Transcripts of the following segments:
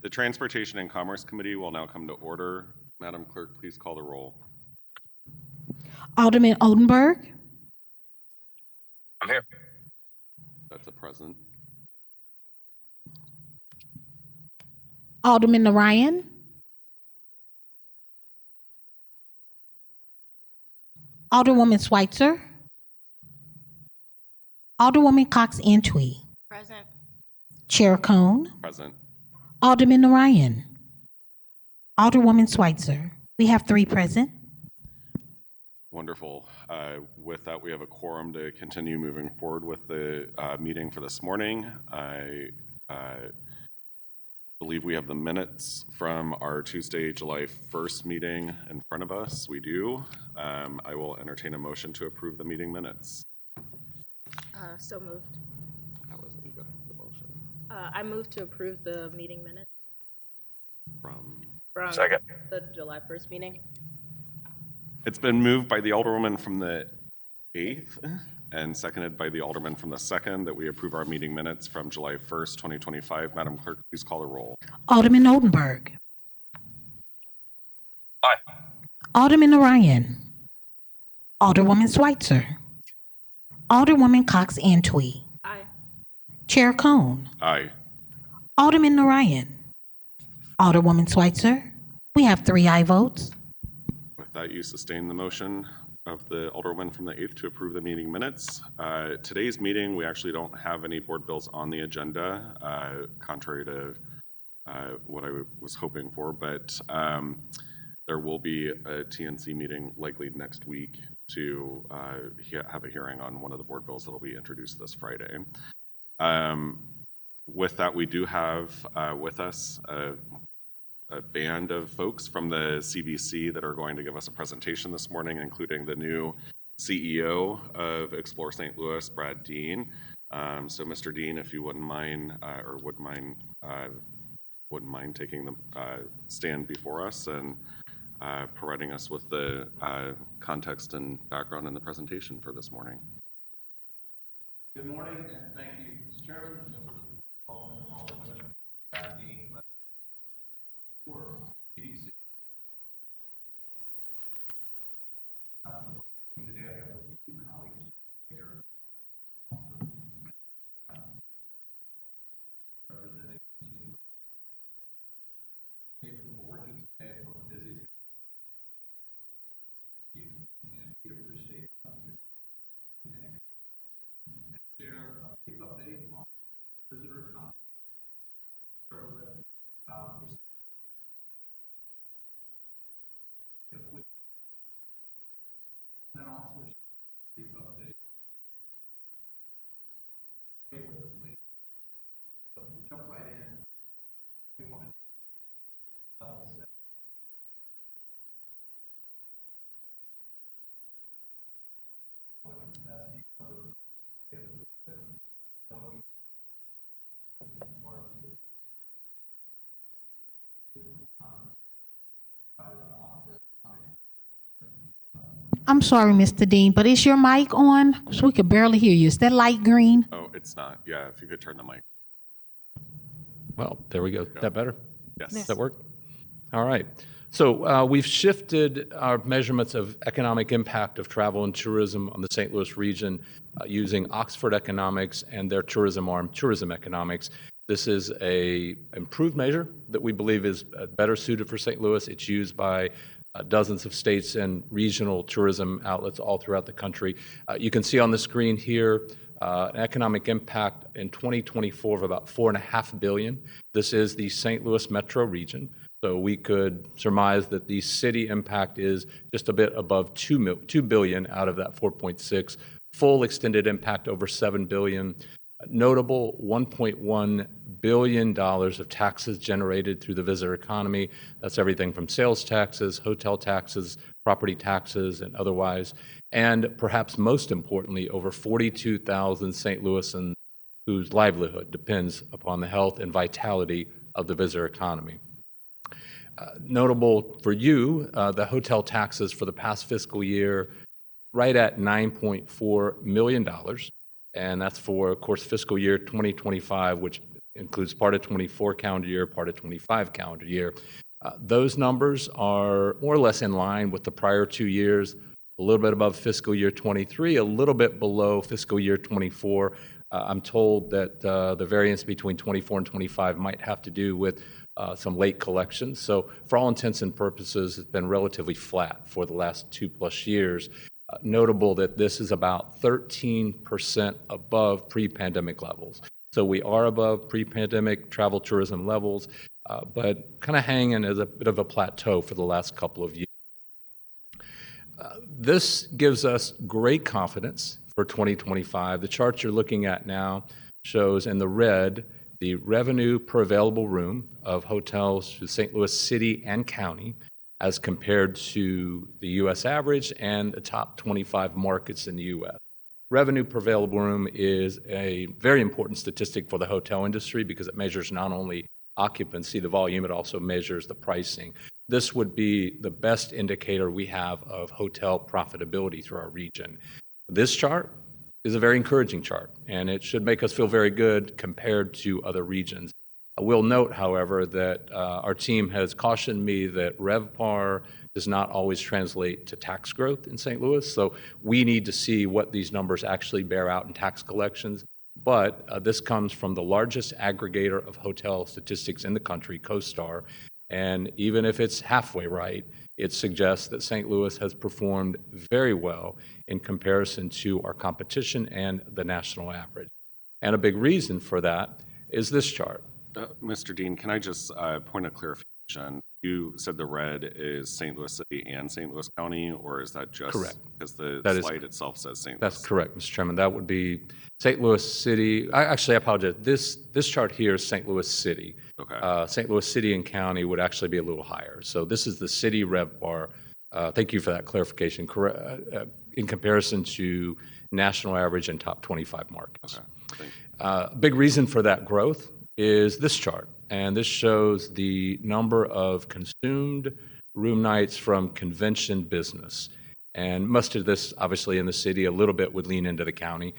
The Transportation and Commerce Committee will now come to order. Madam Clerk, please call the roll. Alderman Oldenburg. I'm here. That's a present. Alderman Narayan. Alderwoman Schweitzer. Alderwoman Cox Antwi. Present. Chair Cone. Present. Alderman Narayan. Alderwoman Schweitzer. We have 3 present. Wonderful. With that, we have a quorum to continue moving forward with the meeting for this morning. I believe we have the minutes from our Tuesday, July 1st meeting in front of us. We do. I will entertain a motion to approve the meeting minutes. So moved. How was it? You got the motion I move to approve the meeting minutes from. Second. the July 1st meeting. It's been moved by the Alderwoman from the 8th and seconded by the Alderman from the 2nd that we approve our meeting minutes from July 1st, 2025. Madam Clerk, please call the roll. Alderman Oldenburg. Aye. Alderman Narayan. Alderwoman Schweitzer. Alderwoman Cox Antwi. Aye. Chair Cone. Aye. Alderman Narayan. Alderwoman Schweitzer. We have 3 aye votes. With that, you sustain the motion of the Alderwoman from the 8th to approve the meeting minutes. Today's meeting, we actually don't have any board bills on the agenda, contrary to what I was hoping for, but there will be a TNC meeting likely next week to have a hearing on one of the board bills that will be introduced this Friday. With that, we do have with us a band of folks from the CBC that are going to give us a presentation this morning, including the new CEO of Explore St. Louis, Brad Dean. So Mr. Dean, if you wouldn't mind taking the stand before us and providing us with the context and background in the presentation for this morning. Good morning, and thank you, Mr. Chairman. Brad Dean. EDC. Today I have with you colleagues here representing the team. We're working today from the busiest and we appreciate and share a brief update on visitor contact. And also a brief update. So we'll jump right in. We want to I'm sorry, Mr. Dean, but is your mic on? Because we could barely hear you. Is that light green? Oh, it's not. Yeah, if you could turn the mic. Well, there we go. Is that better? Yes. Does that work? All right. So we've shifted our measurements of economic impact of travel and tourism on the St. Louis region using Oxford Economics and their tourism arm, Tourism Economics. This is a improved measure that we believe is better suited for St. Louis. It's used by dozens of states and regional tourism outlets all throughout the country. You can see on the screen here an economic impact in 2024 of about $4.5 billion. This is the St. Louis metro region. So we could surmise that the city impact is just a bit above $2 billion out of that 4.6. Full extended impact over $7 billion. Notable $1.1 billion of taxes generated through the visitor economy. That's everything from sales taxes, hotel taxes, property taxes, and otherwise. And perhaps most importantly, over 42,000 St. Louisans whose livelihood depends upon the health and vitality of the visitor economy. Notable for you, the hotel taxes for the past fiscal year, right at $9.4 million. And that's for, of course, fiscal year 2025, which includes part of 24 calendar year, part of 25 calendar year. Those numbers are more or less in line with the prior 2 years, a little bit above fiscal year 23, a little bit below fiscal year 24. I'm told that the variance between 24 and 25 might have to do with some late collections. So for all intents and purposes, it's been relatively flat for the last 2+ years. Notable that this is about 13% above pre-pandemic levels. So we are above pre-pandemic travel tourism levels, but kind of hanging as a bit of a plateau for the last couple of years. This gives us great confidence for 2025. The chart you're looking at now shows in the red the revenue per available room of hotels to St. Louis City and County as compared to the U.S. average and the top 25 markets in the U.S. Revenue per available room is a very important statistic for the hotel industry because it measures not only occupancy, the volume, it also measures the pricing. This would be the best indicator we have of hotel profitability through our region. This chart is a very encouraging chart, and it should make us feel very good compared to other regions. I will note, however, that our team has cautioned me that RevPAR does not always translate to tax growth in St. Louis, so we need to see what these numbers actually bear out in tax collections. But this comes from the largest aggregator of hotel statistics in the country, CoStar, and even if it's halfway right, it suggests that St. Louis has performed very well in comparison to our competition and the national average. And a big reason for that is this chart. Mr. Dean, can I just point of clarification? You said the red is St. Louis City and St. Louis County, or is that just correct? Because the slide itself says St. Louis. That's correct, Mr. Chairman. That would be St. Louis City. I apologize. This chart here is St. Louis City. Okay. St. Louis City and County would actually be a little higher. So this is the city RevPAR. Thank you for that clarification. In comparison to national average and top 25 markets. Okay. Thank you. Big reason for that growth is this chart, and this shows the number of consumed room nights from convention business. And most of this, obviously, in the city, a little bit would lean into the county.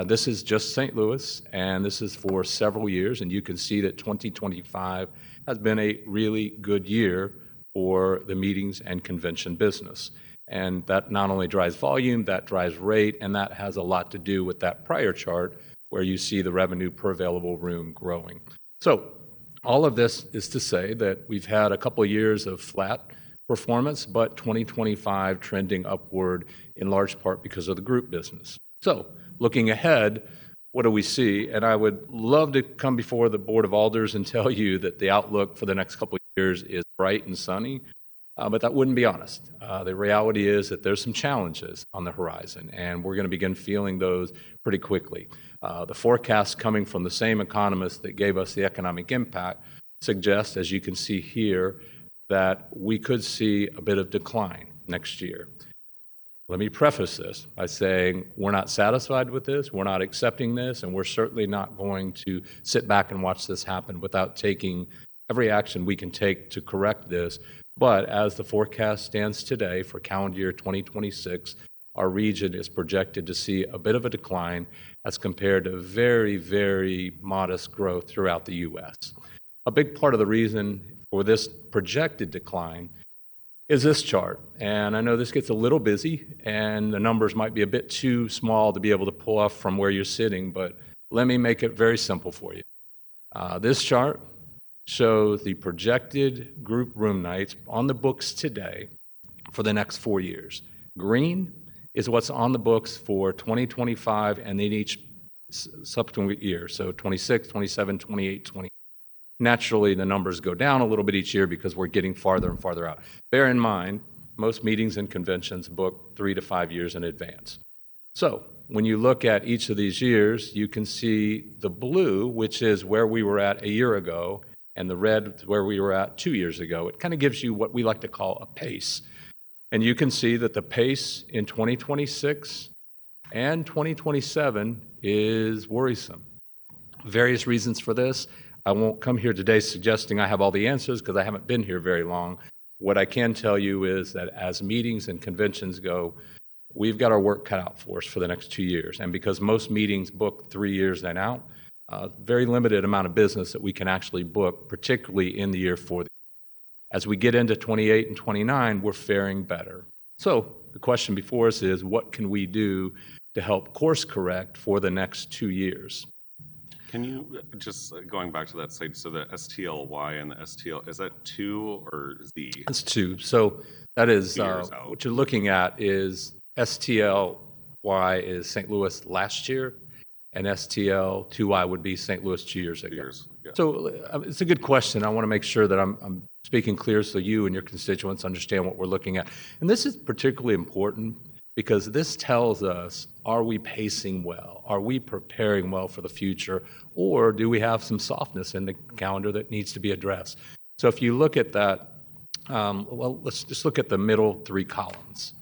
This is just St. Louis, and this is for several years, and you can see that 2025 has been a really good year for the meetings and convention business. And that not only drives volume, that drives rate, and that has a lot to do with that prior chart where you see the revenue per available room growing. So all of this is to say that we've had a couple of years of flat performance, but 2025 trending upward in large part because of the group business. So looking ahead, what do we see? And I would love to come before the Board of Alders and tell you that the outlook for the next couple of years is bright and sunny, but that wouldn't be honest. The reality is that there's some challenges on the horizon, and we're going to begin feeling those pretty quickly. The forecasts coming from the same economists that gave us the economic impact suggest, as you can see here, that we could see a bit of decline next year. Let me preface this by saying we're not satisfied with this, we're not accepting this, and we're certainly not going to sit back and watch this happen without taking every action we can take to correct this. But as the forecast stands today for calendar year 2026, our region is projected to see a bit of a decline as compared to very, very modest growth throughout the U.S. A big part of the reason for this projected decline is this chart. And I know this gets a little busy and the numbers might be a bit too small to be able to pull off from where you're sitting, but let me make it very simple for you. This chart shows the projected group room nights on the books today for the next 4 years. Green is what's on the books for 2025 and then each subsequent year, so 26, 27, 28, 20. Naturally, the numbers go down a little bit each year because we're getting farther and farther out. Bear in mind, most meetings and conventions book 3 to 5 years in advance. So when you look at each of these years, you can see the blue, which is where we were at a year ago, and the red where we were at 2 years ago. It kind of gives you what we like to call a pace. And you can see that the pace in 2026 and 2027 is worrisome. Various reasons for this. I won't come here today suggesting I have all the answers because I haven't been here very long. What I can tell you is that as meetings and conventions go, we've got our work cut out for us for the next 2 years. And because most meetings book 3 years then out, very limited amount of business that we can actually book, particularly in the year for the As we get into 28 and 29, we're faring better. So the question before us is, what can we do to help course correct for the next 2 years? Can you, just going back to that slide, so the STLY and the STL, is that 2 or Z? That's 2. So that is, 2 years out. what you're looking at is STLY is St. Louis last year, and STL2Y would be St. Louis 2 years ago. 2 years, yeah. So it's a good question. I want to make sure that I'm speaking clear so you and your constituents understand what we're looking at. And this is particularly important because this tells us, are we pacing well? Are we preparing well for the future? Or do we have some softness in the calendar that needs to be addressed? So if you look at that, well, let's just look at the middle 3 columns,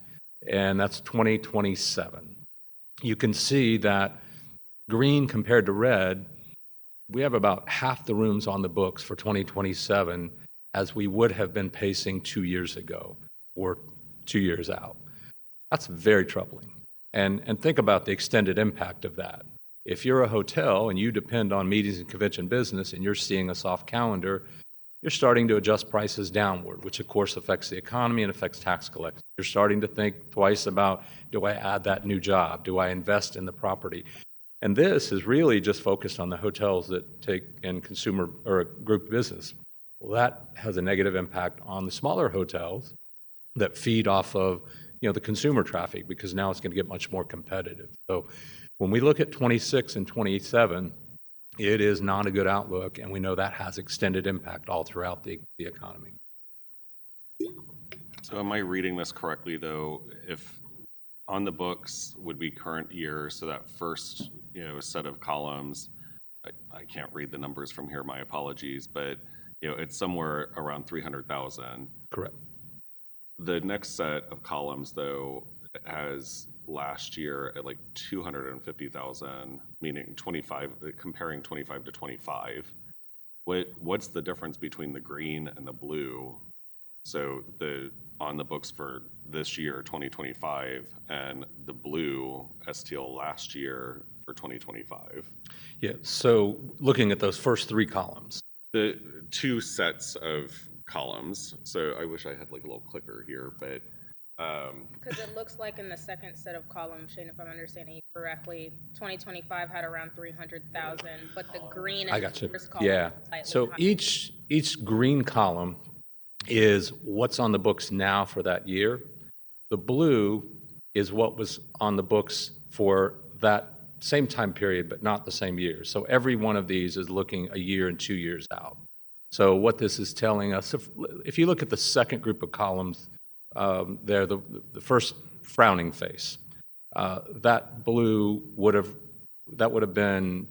and that's 2027. You can see that green compared to red, we have about half the rooms on the books for 2027 as we would have been pacing 2 years ago or 2 years out. That's very troubling. And think about the extended impact of that. If you're a hotel and you depend on meetings and convention business and you're seeing a soft calendar, you're starting to adjust prices downward, which of course affects the economy and affects tax collectors. You're starting to think twice about, do I add that new job? Do I invest in the property? And this is really just focused on the hotels that take in consumer or group business. Well, that has a negative impact on the smaller hotels that feed off of the consumer traffic, because now it's going to get much more competitive. So when we look at 26 and 27, it is not a good outlook, and we know that has extended impact all throughout the economy. So am I reading this correctly, though? If on the books would be current year, so that first set of columns, I can't read the numbers from here, my apologies, but it's somewhere around 300,000. Correct. The next set of columns, though, has last year at like 250,000, meaning 25, comparing 25 to 25. What's the difference between the green and the blue? So on the books for this year, 2025, and the blue STL last year for 2025. Yeah, so looking at those first 3 columns. The 2 sets of columns. So I wish I had like a little clicker here, but Because it looks like in the second set of columns, Shane, if I'm understanding you correctly, 2025 had around 300,000, but the green I in got the you. first column Yeah. is slightly So higher. each green column is what's on the books now for that year. The blue is what was on the books for that same time period, but not the same year. So every one of these is looking a year and 2 years out. So what this is telling us, if you look at the second group of columns there, the first frowning face, that blue would have been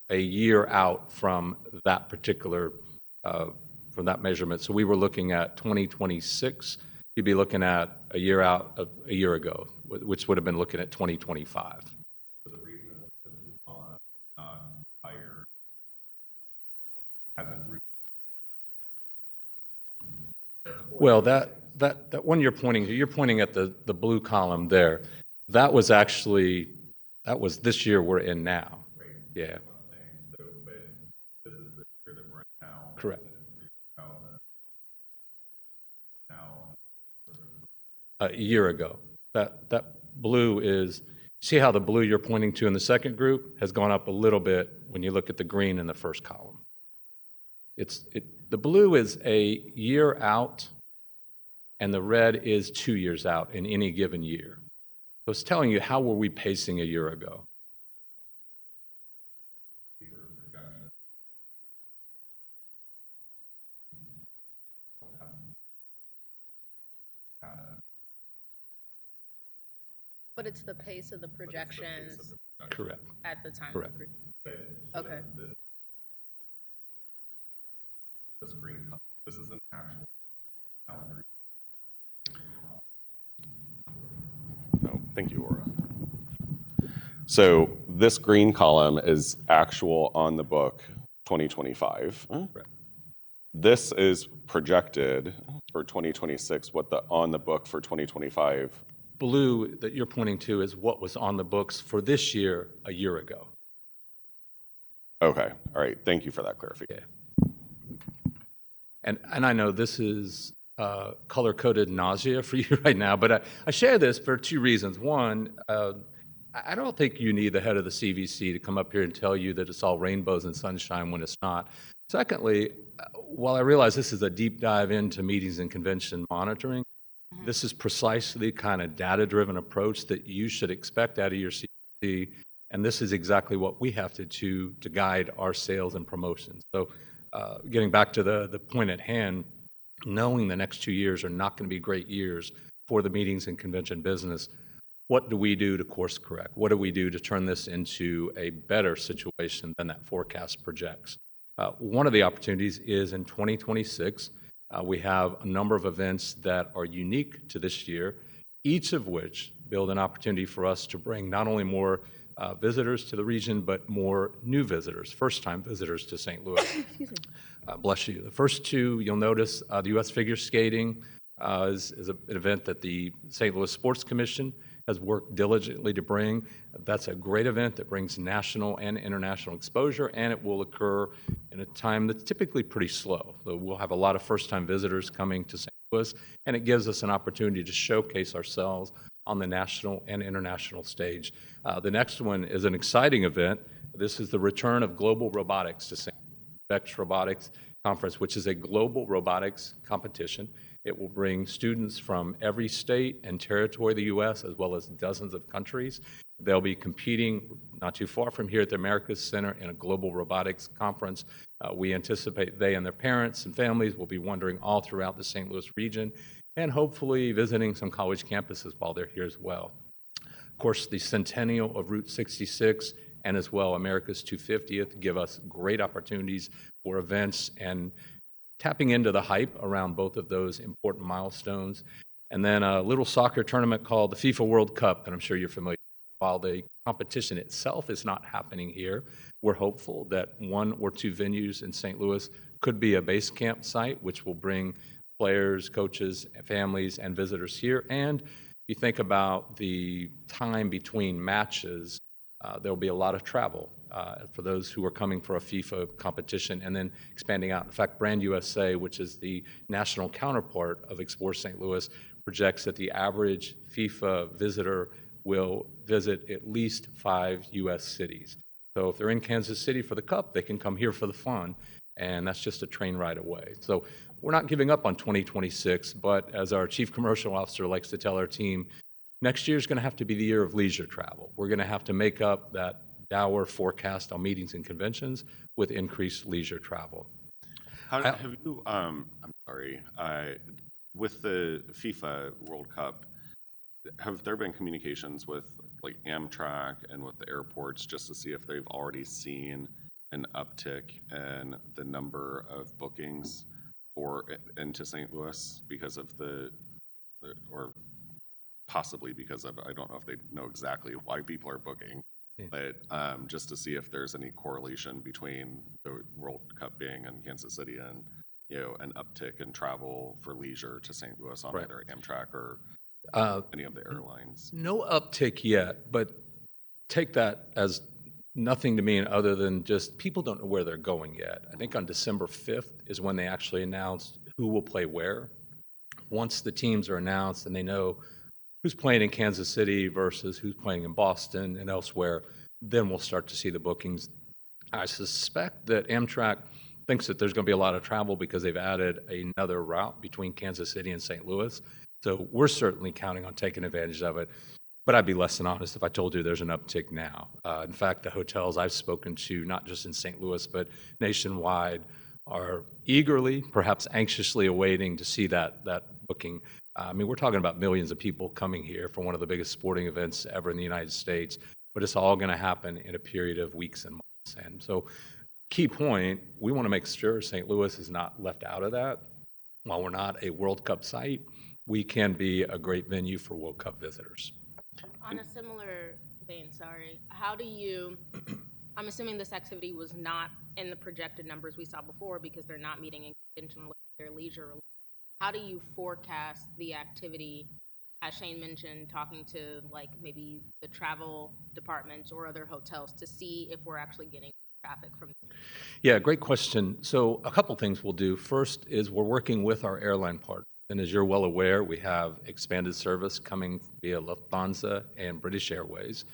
a year out from that particular from that measurement. So we were looking at 2026. You'd be looking at a year out of a year ago, which would have been looking at 2025. the reason not higher hasn't. Well, that one you're pointing at the blue column there. That was this year we're in now. Right. Yeah, So, but this is the year that we're in now. correct. Now, A year ago. That blue is, see how the blue you're pointing to in the second group has gone up a little bit when you look at the green in the first column. The blue is a year out, and the red is 2 years out in any given year. So it's telling you how were we pacing a year ago. But it's the pace of the projections Correct. at the time. Correct. Okay. this green, this is an actual calendar. Oh, thank you, Aura. So this green column is actual on the book 2025. Correct. This is projected for 2026, what the on the book for 2025. Blue that you're pointing to is what was on the books for this year a year ago. Okay, all right, thank you for that clarification. And I know this is color-coded nausea for you right now, but I share this for two reasons. One, I don't think you need the head of the CVC to come up here and tell you that it's all rainbows and sunshine when it's not. Secondly, while I realize this is a deep dive into meetings and convention monitoring, this is precisely the kind of data-driven approach that you should expect out of your CVC, and this is exactly what we have to do to guide our sales and promotions. So getting back to the point at hand, knowing the next 2 years are not going to be great years for the meetings and convention business, what do we do to course correct? What do we do to turn this into a better situation than that forecast projects? One of the opportunities is in 2026, we have a number of events that are unique to this year, each of which build an opportunity for us to bring not only more visitors to the region, but more new visitors, first-time visitors to St. Louis. Excuse me. Bless you. The first two, you'll notice the U.S. Figure Skating is an event that the St. Louis Sports Commission has worked diligently to bring. That's a great event that brings national and international exposure, and it will occur in a time that's typically pretty slow. So we'll have a lot of first-time visitors coming to St. Louis, and it gives us an opportunity to showcase ourselves on the national and international stage. The next one is an exciting event. This is the return of Global Robotics to St. Louis. Vex Robotics Conference, which is a global robotics competition. It will bring students from every state and territory of the U.S., as well as dozens of countries. They'll be competing not too far from here at the Americas Center in a global robotics conference. We anticipate they and their parents and families will be wandering all throughout the St. Louis region and hopefully visiting some college campuses while they're here as well. Of course, the centennial of Route 66 and as well America's 250th give us great opportunities for events and tapping into the hype around both of those important milestones. And then a little soccer tournament called the FIFA World Cup that I'm sure you're familiar with. While the competition itself is not happening here, we're hopeful that one or two venues in St. Louis could be a base camp site, which will bring players, coaches, families, and visitors here. And you think about the time between matches, there'll be a lot of travel for those who are coming for a FIFA competition and then expanding out. In fact, Brand USA, which is the national counterpart of Explore St. Louis, projects that the average FIFA visitor will visit at least 5 U.S. cities. So if they're in Kansas City for the Cup, they can come here for the fun, and that's just a train ride away. So we're not giving up on 2026, but as our Chief Commercial Officer likes to tell our team, next year is going to have to be the year of leisure travel. We're going to have to make up that dour forecast on meetings and conventions with increased leisure travel. Have you, I'm sorry, with the FIFA World Cup, have there been communications with like Amtrak and with the airports just to see if they've already seen an uptick in the number of bookings for into St. Louis because of or possibly because of, I don't know if they know exactly why people are booking, but just to see if there's any correlation between the World Cup being in Kansas City and, you know, an uptick in travel for leisure to St. Louis on either Amtrak or any of the airlines. No uptick yet, but take that as nothing to mean other than just people don't know where they're going yet. I think on December 5th is when they actually announced who will play where. Once the teams are announced and they know who's playing in Kansas City versus who's playing in Boston and elsewhere, then we'll start to see the bookings. I suspect that Amtrak thinks that there's going to be a lot of travel because they've added another route between Kansas City and St. Louis. So we're certainly counting on taking advantage of it. But I'd be less than honest if I told you there's an uptick now. In fact, the hotels I've spoken to, not just in St. Louis, but nationwide, are eagerly, perhaps anxiously awaiting to see that booking. I mean, we're talking about millions of people coming here for one of the biggest sporting events ever in the United States, but it's all going to happen in a period of weeks and months. And so, key point, we want to make sure St. Louis is not left out of that. While we're not a World Cup site, we can be a great venue for World Cup visitors. On a similar vein, how do you, I'm assuming this activity was not in the projected numbers we saw before because they're not meeting in convention, their leisure. How do you forecast the activity, as Shane mentioned, talking to like maybe the travel departments or other hotels to see if we're actually getting traffic from? Yeah, great question. So a couple things we'll do. First is we're working with our airline partners. And as you're well aware, we have expanded service coming via Lufthansa and British Airways.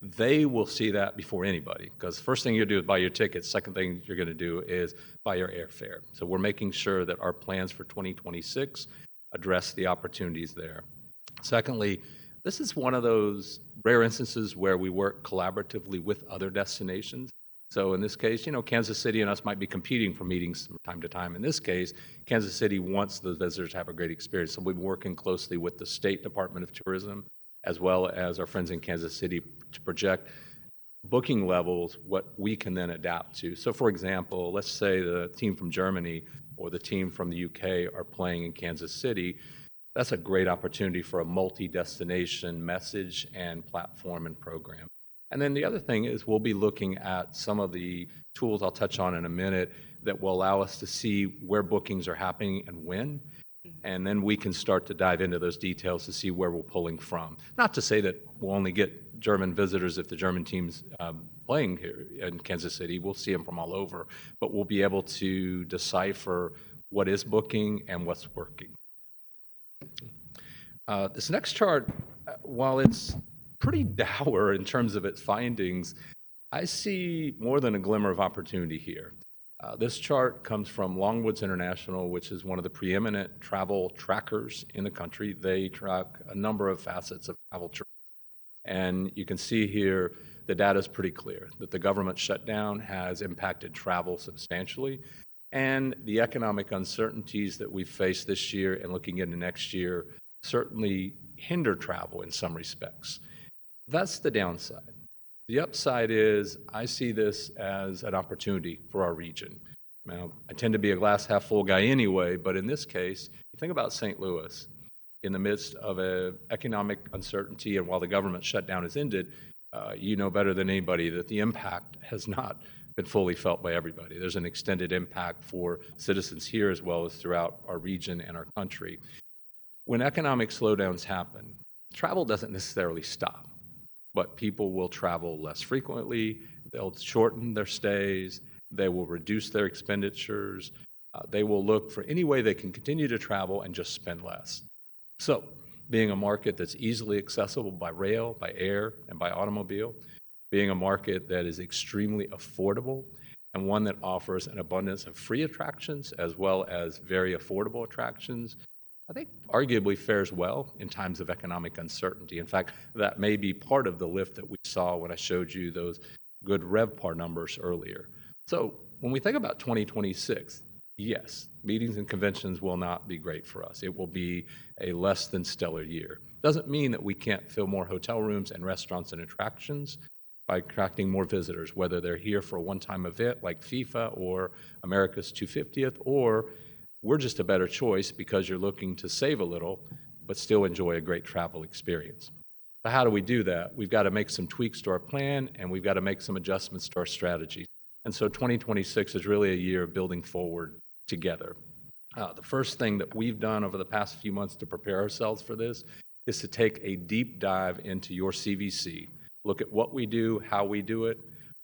They will see that before anybody, because first thing you do is buy your tickets. Second thing you're going to do is buy your airfare. So we're making sure that our plans for 2026 address the opportunities there. Secondly, this is one of those rare instances where we work collaboratively with other destinations. So in this case, Kansas City and us might be competing for meetings from time to time. In this case, Kansas City wants the visitors to have a great experience. So we've been working closely with the State Department of Tourism, as well as our friends in Kansas City, to project booking levels, what we can then adapt to. So for example, let's say the team from Germany or the team from the UK are playing in Kansas City. That's a great opportunity for a multi-destination message and platform and program. And then the other thing is we'll be looking at some of the tools I'll touch on in a minute that will allow us to see where bookings are happening and when. And then we can start to dive into those details to see where we're pulling from. Not to say that we'll only get German visitors if the German team's playing here in Kansas City. We'll see them from all over. But we'll be able to decipher what is booking and what's working. This next chart, while it's pretty dour in terms of its findings, I see more than a glimmer of opportunity here. This chart comes from Longwoods International, which is one of the preeminent travel trackers in the country. They track a number of facets of travel tourism. And you can see here the data is pretty clear that the government shutdown has impacted travel substantially. And the economic uncertainties that we've faced this year and looking into next year certainly hinder travel in some respects. That's the downside. The upside is I see this as an opportunity for our region. Now, I tend to be a glass half full guy anyway, but in this case, you think about St. Louis in the midst of an economic uncertainty, and while the government shutdown has ended, you know better than anybody that the impact has not been fully felt by everybody. There's an extended impact for citizens here as well as throughout our region and our country. When economic slowdowns happen, travel doesn't necessarily stop, but people will travel less frequently, they'll shorten their stays, they will reduce their expenditures, they will look for any way they can continue to travel and just spend less. So, being a market that's easily accessible by rail, by air, and by automobile, being a market that is extremely affordable, and one that offers an abundance of free attractions as well as very affordable attractions, I think arguably fares well in times of economic uncertainty. In fact, that may be part of the lift that we saw when I showed you those good RevPAR numbers earlier. So when we think about 2026, yes, meetings and conventions will not be great for us. It will be a less than stellar year. Doesn't mean that we can't fill more hotel rooms and restaurants and attractions by attracting more visitors, whether they're here for a one-time event like FIFA or America's 250th, or we're just a better choice because you're looking to save a little, but still enjoy a great travel experience. But how do we do that? We've got to make some tweaks to our plan, and we've got to make some adjustments to our strategies. And so 2026 is really a year of building forward together. The first thing that we've done over the past few months to prepare ourselves for this is to take a deep dive into your CVC. Look at what we do, how we do it,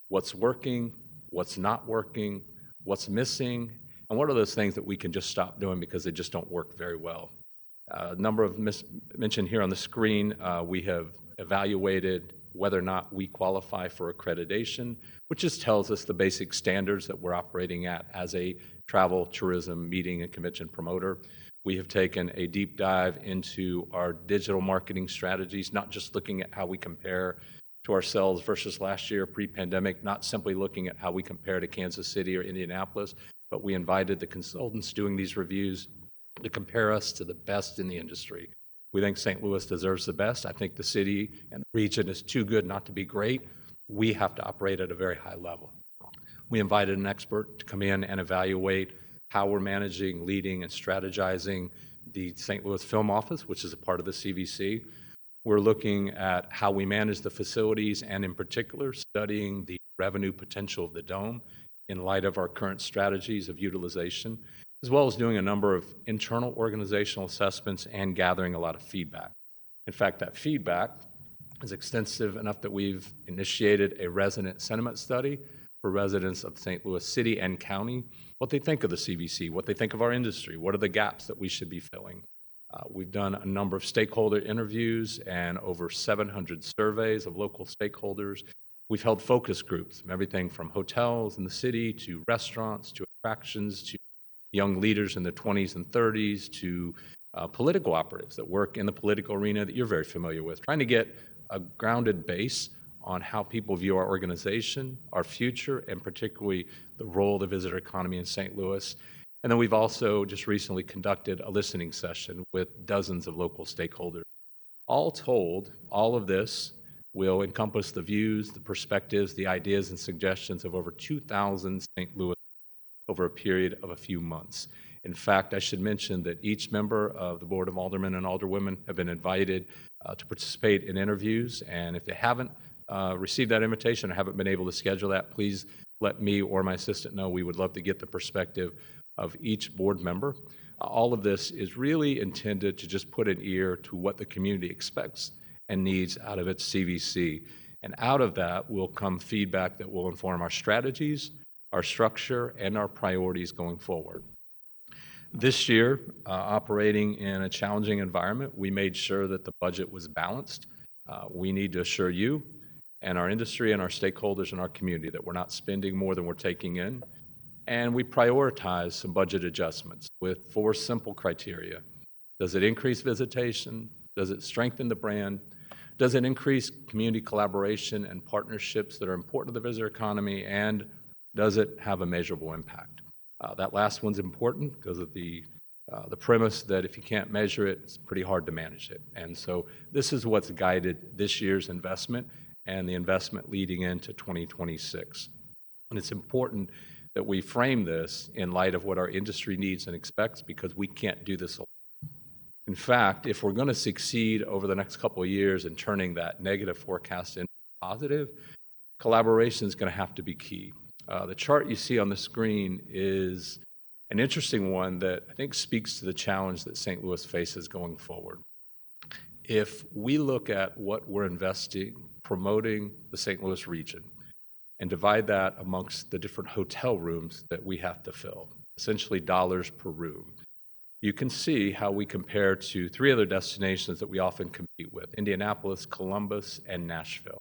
what's working, what's not working, what's missing, and what are those things that we can just stop doing because they just don't work very well. A number of mentioned here on the screen, we have evaluated whether or not we qualify for accreditation, which just tells us the basic standards that we're operating at as a travel, tourism, meeting, and convention promoter. We have taken a deep dive into our digital marketing strategies, not just looking at how we compare to ourselves versus last year pre-pandemic, not simply looking at how we compare to Kansas City or Indianapolis, but we invited the consultants doing these reviews to compare us to the best in the industry. We think St. Louis deserves the best. I think the city and the region is too good not to be great. We have to operate at a very high level. We invited an expert to come in and evaluate how we're managing, leading, and strategizing the St. Louis Film Office, which is a part of the CVC. We're looking at how we manage the facilities and, in particular, studying the revenue potential of the Dome in light of our current strategies of utilization, as well as doing a number of internal organizational assessments and gathering a lot of feedback. In fact, that feedback is extensive enough that we've initiated a resident sentiment study for residents of St. Louis City and County, what they think of the CVC, what they think of our industry, what are the gaps that we should be filling. We've done a number of stakeholder interviews and over 700 surveys of local stakeholders. We've held focus groups, everything from hotels in the city to restaurants to attractions to young leaders in their 20s and 30s to political operatives that work in the political arena that you're very familiar with, trying to get a grounded base on how people view our organization, our future, and particularly the role of the visitor economy in St. Louis. And then we've also just recently conducted a listening session with dozens of local stakeholders. All told, all of this will encompass the views, the perspectives, the ideas, and suggestions of over 2,000 St. Louis over a period of a few months. In fact, I should mention that each member of the Board of Aldermen and Alderwomen have been invited to participate in interviews, and if they haven't received that invitation or haven't been able to schedule that, please let me or my assistant know. We would love to get the perspective of each board member. All of this is really intended to just put an ear to what the community expects and needs out of its CVC. And out of that will come feedback that will inform our strategies, our structure, and our priorities going forward. This year, operating in a challenging environment, we made sure that the budget was balanced. We need to assure you and our industry and our stakeholders and our community that we're not spending more than we're taking in. And we prioritize some budget adjustments with 4 simple criteria. Does it increase visitation? Does it strengthen the brand? Does it increase community collaboration and partnerships that are important to the visitor economy? And does it have a measurable impact? That last one's important because of the premise that if you can't measure it, it's pretty hard to manage it. And so this is what's guided this year's investment and the investment leading into 2026. And it's important that we frame this in light of what our industry needs and expects, because we can't do this alone. In fact, if we're going to succeed over the next couple of years in turning that negative forecast into positive, collaboration is going to have to be key. The chart you see on the screen is an interesting one that I think speaks to the challenge that St. Louis faces going forward. If we look at what we're investing, promoting the St. Louis region, and divide that amongst the different hotel rooms that we have to fill, essentially dollars per room, you can see how we compare to 3 other destinations that we often compete with: Indianapolis, Columbus, and Nashville.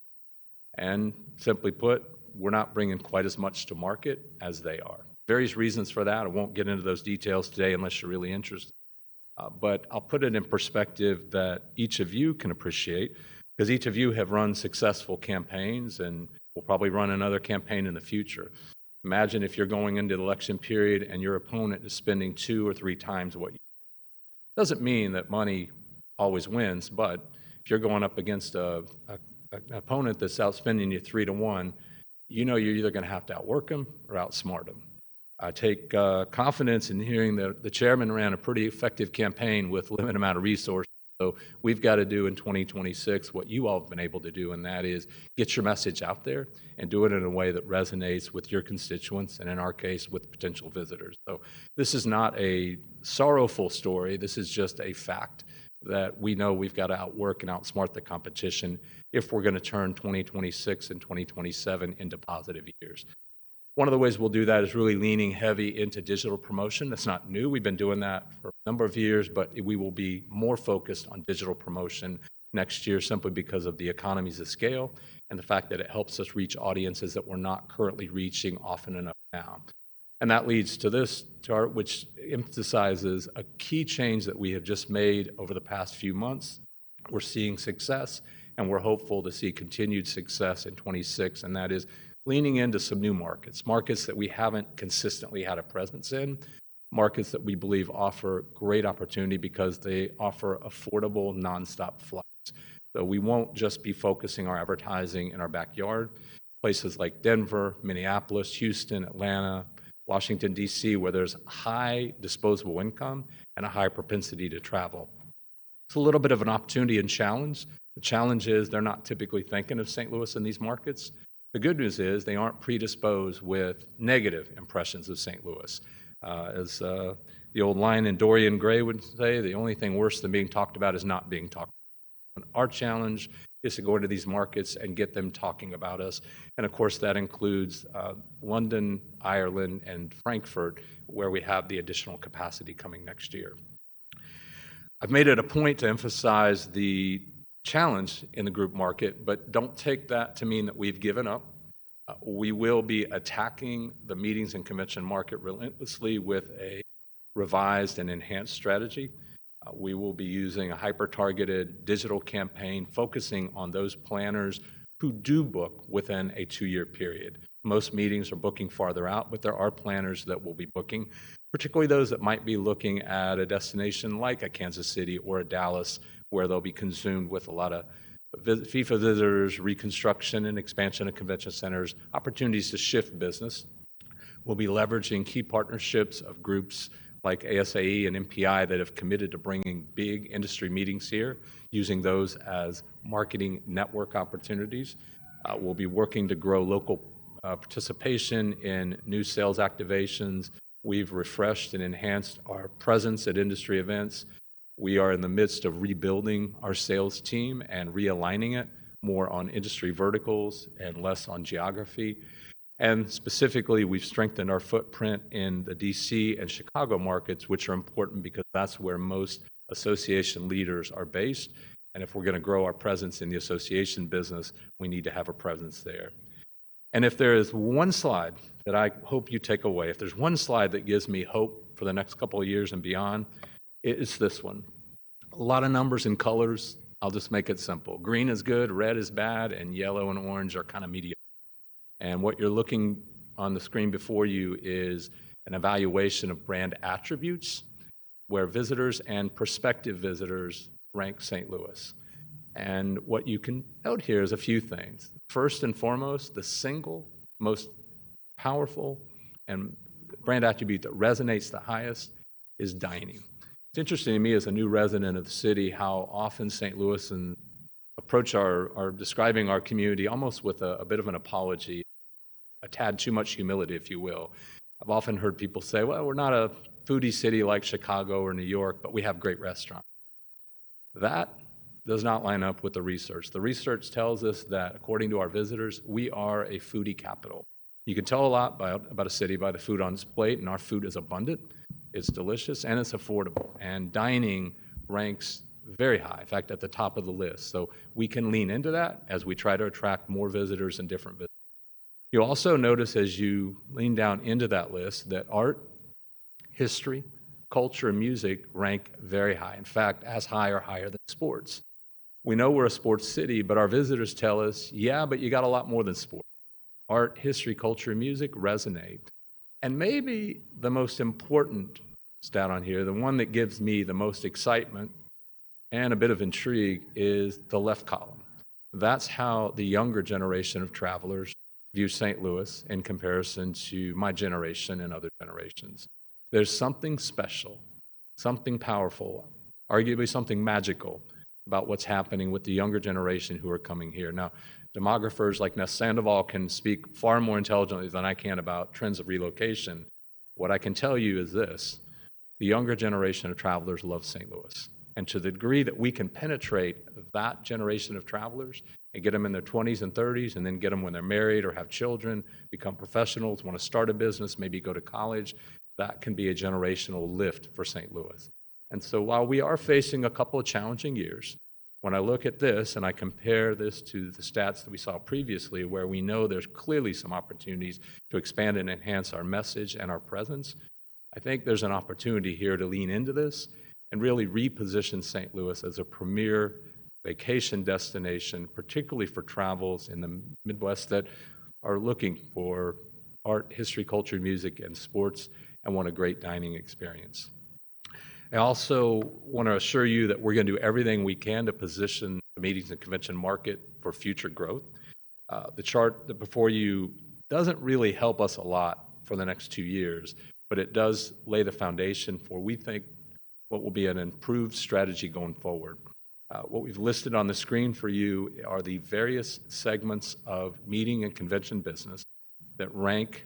And simply put, we're not bringing quite as much to market as they are. Various reasons for that. I won't get into those details today unless you're really interested. But I'll put it in perspective that each of you can appreciate, because each of you have run successful campaigns and will probably run another campaign in the future. Imagine if you're going into the election period and your opponent is spending 2 or 3 times what you. Doesn't mean that money always wins, but if you're going up against an opponent that's outspending you 3 to 1, you know you're either going to have to outwork them or outsmart them. I take confidence in hearing that the chairman ran a pretty effective campaign with a limited amount of resources. So we've got to do in 2026 what you all have been able to do, and that is get your message out there and do it in a way that resonates with your constituents, and in our case, with potential visitors. So this is not a sorrowful story. This is just a fact that we know we've got to outwork and outsmart the competition if we're going to turn 2026 and 2027 into positive years. One of the ways we'll do that is really leaning heavy into digital promotion. That's not new. We've been doing that for a number of years, but we will be more focused on digital promotion next year simply because of the economies of scale and the fact that it helps us reach audiences that we're not currently reaching often enough now. And that leads to this chart, which emphasizes a key change that we have just made over the past few months. We're seeing success, and we're hopeful to see continued success in 26, and that is leaning into some new markets, markets that we haven't consistently had a presence in, markets that we believe offer great opportunity because they offer affordable, nonstop flights. So we won't just be focusing our advertising in our backyard. Places like Denver, Minneapolis, Houston, Atlanta, Washington, D.C., where there's high disposable income and a high propensity to travel. It's a little bit of an opportunity and challenge. The challenge is they're not typically thinking of St. Louis in these markets. The good news is they aren't predisposed with negative impressions of St. Louis. As the old line in Dorian Gray would say, the only thing worse than being talked about is not being talked about. And our challenge is to go into these markets and get them talking about us. And of course, that includes London, Ireland, and Frankfurt, where we have the additional capacity coming next year. I've made it a point to emphasize the challenge in the group market, but don't take that to mean that we've given up. We will be attacking the meetings and convention market relentlessly with a revised and enhanced strategy. We will be using a hyper-targeted digital campaign focusing on those planners who do book within a 2-year period. Most meetings are booking farther out, but there are planners that will be booking, particularly those that might be looking at a destination like a Kansas City or a Dallas, where they'll be consumed with a lot of FIFA visitors, reconstruction and expansion of convention centers, opportunities to shift business. We'll be leveraging key partnerships of groups like ASAE and MPI that have committed to bringing big industry meetings here, using those as marketing network opportunities. We'll be working to grow local participation in new sales activations. We've refreshed and enhanced our presence at industry events. We are in the midst of rebuilding our sales team and realigning it more on industry verticals and less on geography. And specifically, we've strengthened our footprint in the DC and Chicago markets, which are important because that's where most association leaders are based. And if we're going to grow our presence in the association business, we need to have a presence there. And if there is one slide that I hope you take away, if there's one slide that gives me hope for the next couple of years and beyond, it's this one. A lot of numbers and colors. I'll just make it simple. Green is good, red is bad, and yellow and orange are kind of mediocre. And what you're looking on the screen before you is an evaluation of brand attributes where visitors and prospective visitors rank St. Louis. And what you can note here is a few things. First and foremost, the single most powerful and brand attribute that resonates the highest is dining. It's interesting to me as a new resident of the city how often St. Louisans approach our describing our community almost with a bit of an apology, a tad too much humility, if you will. I've often heard people say, well, we're not a foodie city like Chicago or New York, but we have great restaurants. That does not line up with the research. The research tells us that, according to our visitors, we are a foodie capital. You can tell a lot about a city by the food on its plate, and our food is abundant, it's delicious, and it's affordable. And dining ranks very high, in fact, at the top of the list. So we can lean into that as we try to attract more visitors and different visitors. You'll also notice as you lean down into that list that art, history, culture, and music rank very high. In fact, as high or higher than sports. We know we're a sports city, but our visitors tell us, yeah, but you got a lot more than sports. Art, history, culture, and music resonate. And maybe the most important stat on here, the one that gives me the most excitement and a bit of intrigue, is the left column. That's how the younger generation of travelers view St. Louis in comparison to my generation and other generations. There's something special, something powerful, arguably something magical about what's happening with the younger generation who are coming here. Now, demographers like Ness Sandoval can speak far more intelligently than I can about trends of relocation. What I can tell you is this: the younger generation of travelers love St. Louis. And to the degree that we can penetrate that generation of travelers and get them in their 20s and 30s, and then get them when they're married or have children, become professionals, want to start a business, maybe go to college, that can be a generational lift for St. Louis. And so while we are facing a couple of challenging years, when I look at this and I compare this to the stats that we saw previously, where we know there's clearly some opportunities to expand and enhance our message and our presence, I think there's an opportunity here to lean into this and really reposition St. Louis as a premier vacation destination, particularly for travels in the Midwest that are looking for art, history, culture, music, and sports, and want a great dining experience. I also want to assure you that we're going to do everything we can to position the meetings and convention market for future growth. The chart before you doesn't really help us a lot for the next 2 years, but it does lay the foundation for, we think, what will be an improved strategy going forward. What we've listed on the screen for you are the various segments of meeting and convention business that rank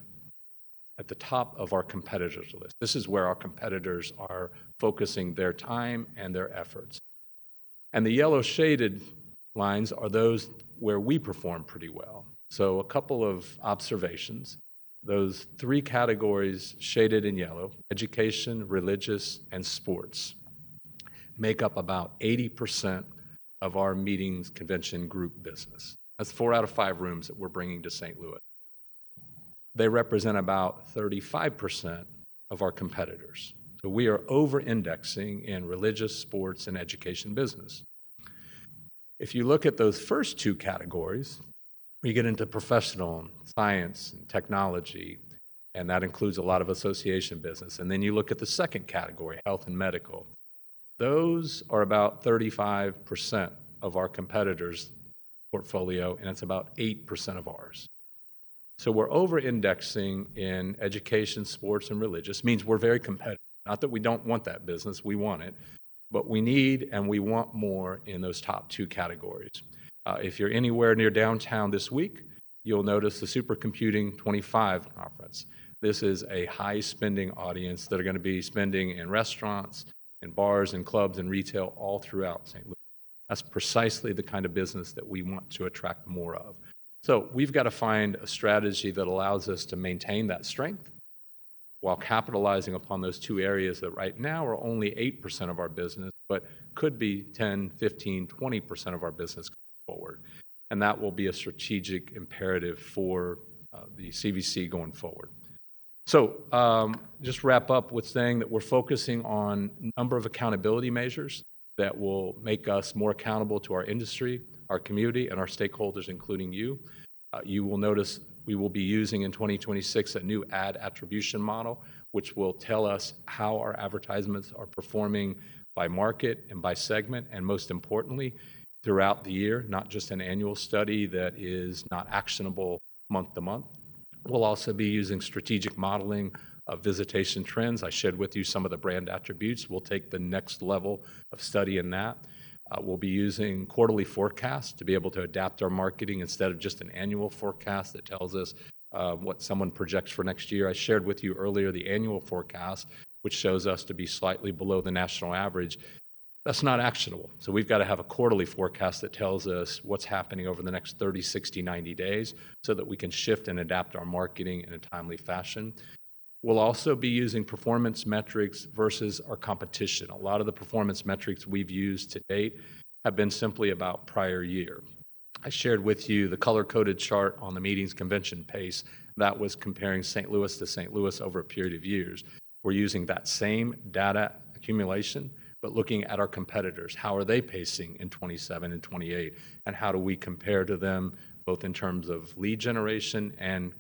at the top of our competitors list. This is where our competitors are focusing their time and their efforts. And the yellow shaded lines are those where we perform pretty well. So a couple of observations. Those three categories shaded in yellow, education, religious, and sports, make up about 80% of our meetings convention group business. That's 4 out of 5 rooms that we're bringing to St. Louis. They represent about 35% of our competitors. So we are over-indexing in religious, sports, and education business. If you look at those first 2 categories, you get into professional, science, and technology, and that includes a lot of association business. And then you look at the second category, health and medical. Those are about 35% of our competitors' portfolio, and it's about 8% of ours. So we're over-indexing in education, sports, and religious. Means we're very competitive. Not that we don't want that business, we want it, but we need and we want more in those top 2 categories. If you're anywhere near downtown this week, you'll notice the Supercomputing 25 conference. This is a high-spending audience that are going to be spending in restaurants, in bars, and clubs, and retail all throughout St. Louis. That's precisely the kind of business that we want to attract more of. So we've got to find a strategy that allows us to maintain that strength while capitalizing upon those 2 areas that right now are only 8% of our business, but could be 10, 15, 20% of our business going forward. And that will be a strategic imperative for the CVC going forward. So just wrap up with saying that we're focusing on a number of accountability measures that will make us more accountable to our industry, our community, and our stakeholders, including you. You will notice we will be using in 2026 a new ad attribution model, which will tell us how our advertisements are performing by market and by segment, and most importantly, throughout the year, not just an annual study that is not actionable month to month. We'll also be using strategic modeling of visitation trends. I shared with you some of the brand attributes. We'll take the next level of study in that. We'll be using quarterly forecasts to be able to adapt our marketing instead of just an annual forecast that tells us what someone projects for next year. I shared with you earlier the annual forecast, which shows us to be slightly below the national average. That's not actionable. So we've got to have a quarterly forecast that tells us what's happening over the next 30, 60, 90 days so that we can shift and adapt our marketing in a timely fashion. We'll also be using performance metrics versus our competition. A lot of the performance metrics we've used to date have been simply about prior year. I shared with you the color-coded chart on the meetings convention pace. That was comparing St. Louis to St. Louis over a period of years. We're using that same data accumulation, but looking at our competitors. How are they pacing in 27 and 28? And how do we compare to them, both in terms of lead generation and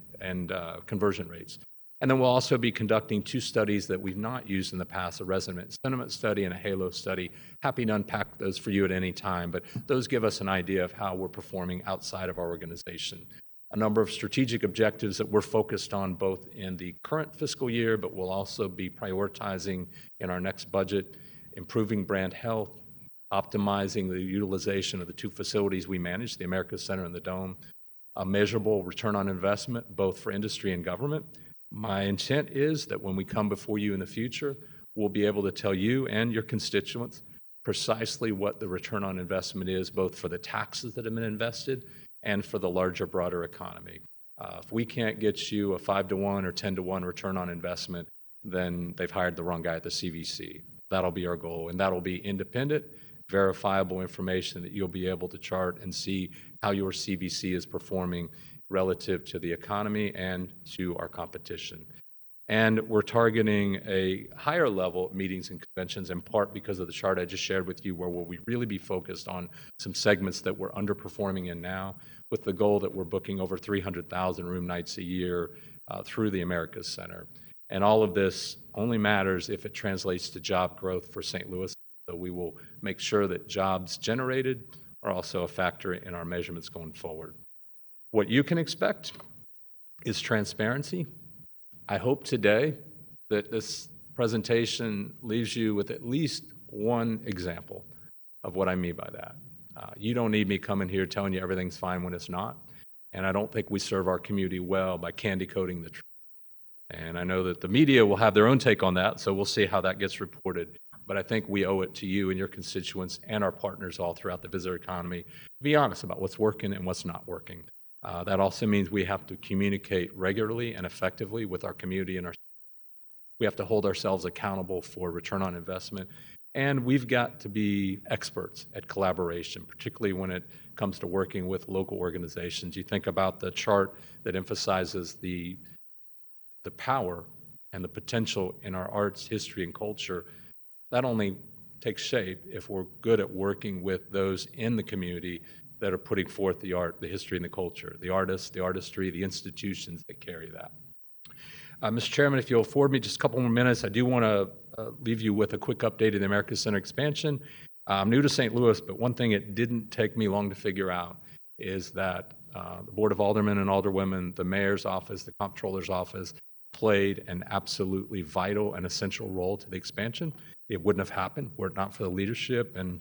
conversion rates? And then we'll also be conducting 2 studies that we've not used in the past, a resident sentiment study and a HALO study. Happy to unpack those for you at any time, but those give us an idea of how we're performing outside of our organization. A number of strategic objectives that we're focused on both in the current fiscal year, but we'll also be prioritizing in our next budget: improving brand health, optimizing the utilization of the 2 facilities we manage, the Americas Center and the Dome, a measurable return on investment, both for industry and government. My intent is that when we come before you in the future, we'll be able to tell you and your constituents precisely what the return on investment is, both for the taxes that have been invested and for the larger, broader economy. If we can't get you a 5-to-1 or 10-to-1 return on investment, then they've hired the wrong guy at the CVC. That'll be our goal, and that'll be independent, verifiable information that you'll be able to chart and see how your CVC is performing relative to the economy and to our competition. And we're targeting a higher level of meetings and conventions, in part because of the chart I just shared with you, where we'll really be focused on some segments that we're underperforming in now, with the goal that we're booking over 300,000 room nights a year through the Americas Center. And all of this only matters if it translates to job growth for St. Louis. So we will make sure that jobs generated are also a factor in our measurements going forward. What you can expect is transparency. I hope today that this presentation leaves you with at least one example of what I mean by that. You don't need me coming here telling you everything's fine when it's not. And I don't think we serve our community well by candy coating the truth. And I know that the media will have their own take on that, so we'll see how that gets reported. But I think we owe it to you and your constituents and our partners all throughout the visitor economy to be honest about what's working and what's not working. That also means we have to communicate regularly and effectively with our community and our. We have to hold ourselves accountable for return on investment. And we've got to be experts at collaboration, particularly when it comes to working with local organizations. You think about the chart that emphasizes the power and the potential in our arts, history, and culture. That only takes shape if we're good at working with those in the community that are putting forth the art, the history, and the culture, the artists, the artistry, the institutions that carry that. Mr. Chairman, if you'll afford me just a couple more minutes, I do want to leave you with a quick update of the America Center expansion. I'm new to St. Louis, but one thing it didn't take me long to figure out is that the Board of Aldermen and Alderwomen, the Mayor's office, the Comptroller's office played an absolutely vital and essential role to the expansion. It wouldn't have happened were it not for the leadership, and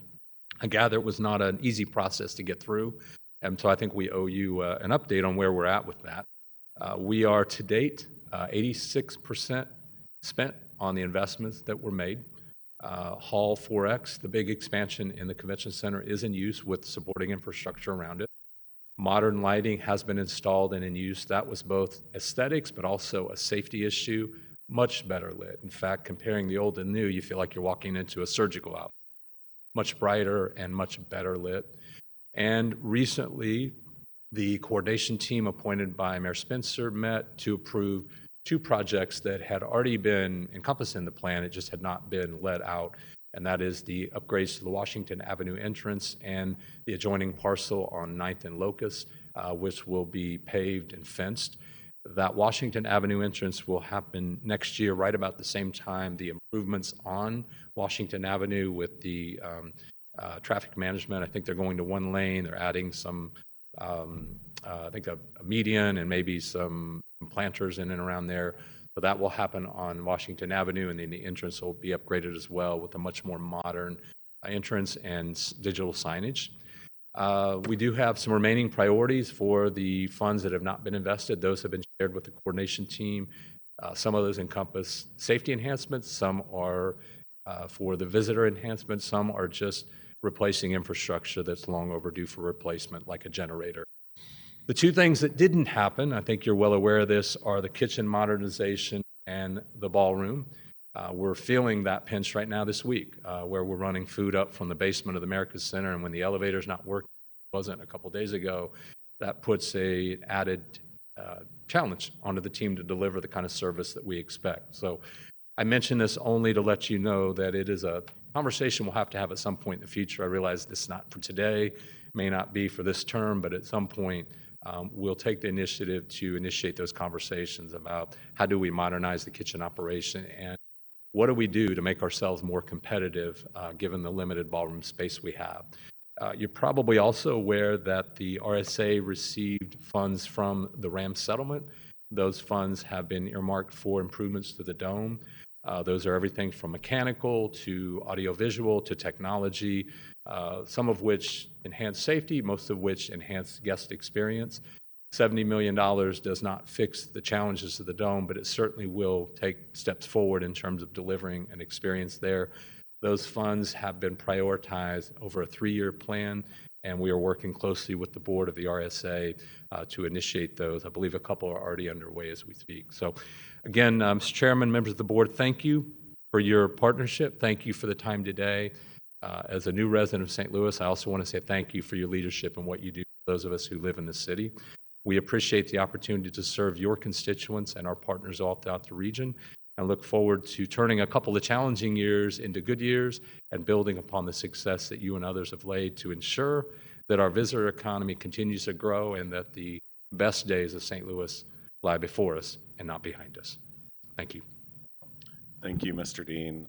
I gather it was not an easy process to get through. And so I think we owe you an update on where we're at with that. We are to date 86% spent on the investments that were made. Hall 4X, the big expansion in the convention center, is in use with supporting infrastructure around it. Modern lighting has been installed and in use. That was both aesthetics, but also a safety issue, much better lit. In fact, comparing the old and new, you feel like you're walking into a surgical outfit. Much brighter and much better lit. And recently, the coordination team appointed by Mayor Spencer met to approve 2 projects that had already been encompassed in the plan. It just had not been let out, and that is the upgrades to the Washington Avenue entrance and the adjoining parcel on 9th and Locust, which will be paved and fenced. That Washington Avenue entrance will happen next year, right about the same time the improvements on Washington Avenue with the traffic management. I think they're going to 1 lane. They're adding some, I think a median and maybe some planters in and around there. So that will happen on Washington Avenue, and then the entrance will be upgraded as well with a much more modern entrance and digital signage. We do have some remaining priorities for the funds that have not been invested. Those have been shared with the coordination team. Some of those encompass safety enhancements. Some are for the visitor enhancements. Some are just replacing infrastructure that's long overdue for replacement, like a generator. The 2 things that didn't happen, I think you're well aware of this, are the kitchen modernization and the ballroom. We're feeling that pinch right now this week, where we're running food up from the basement of the America Center, and when the elevator's not working, it wasn't a couple days ago, that puts an added challenge onto the team to deliver the kind of service that we expect. So I mention this only to let you know that it is a conversation we'll have to have at some point in the future. I realize this is not for today, may not be for this term, but at some point, we'll take the initiative to initiate those conversations about how do we modernize the kitchen operation and what do we do to make ourselves more competitive given the limited ballroom space we have. You're probably also aware that the RSA received funds from the RAM settlement. Those funds have been earmarked for improvements to the dome. Those are everything from mechanical to audiovisual to technology, some of which enhance safety, most of which enhance guest experience. $70 million does not fix the challenges of the dome, but it certainly will take steps forward in terms of delivering an experience there. Those funds have been prioritized over a 3-year plan, and we are working closely with the board of the RSA to initiate those. I believe a couple are already underway as we speak. So again, Mr. Chairman, members of the board, thank you for your partnership. Thank you for the time today. As a new resident of St. Louis, I also want to say thank you for your leadership and what you do for those of us who live in the city. We appreciate the opportunity to serve your constituents and our partners all throughout the region, and look forward to turning a couple of challenging years into good years and building upon the success that you and others have laid to ensure that our visitor economy continues to grow and that the best days of St. Louis lie before us and not behind us. Thank you. Thank you, Mr. Dean.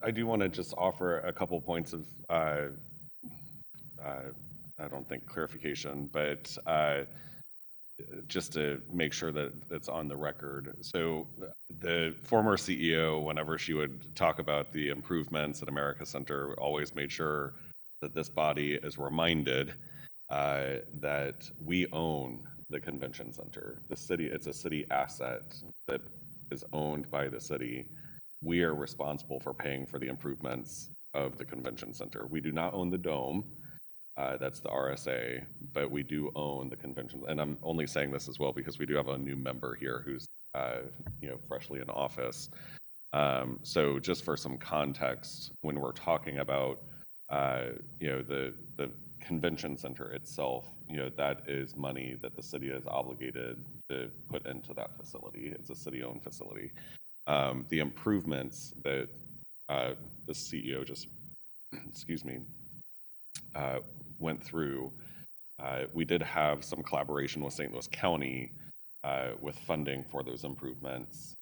I do want to just offer a couple points of, I don't think clarification, but just to make sure that it's on the record. So the former CEO, whenever she would talk about the improvements at America Center, always made sure that this body is reminded that we own the convention center. The city, it's a city asset that is owned by the city. We are responsible for paying for the improvements of the convention center. We do not own the dome. That's the RSA, but we do own the convention. And I'm only saying this as well because we do have a new member here who's freshly in office. So just for some context, when we're talking about the convention center itself, that is money that the city is obligated to put into that facility. It's a city-owned facility. The improvements that the CEO just, excuse me, went through, we did have some collaboration with St. Louis County with funding for those improvements,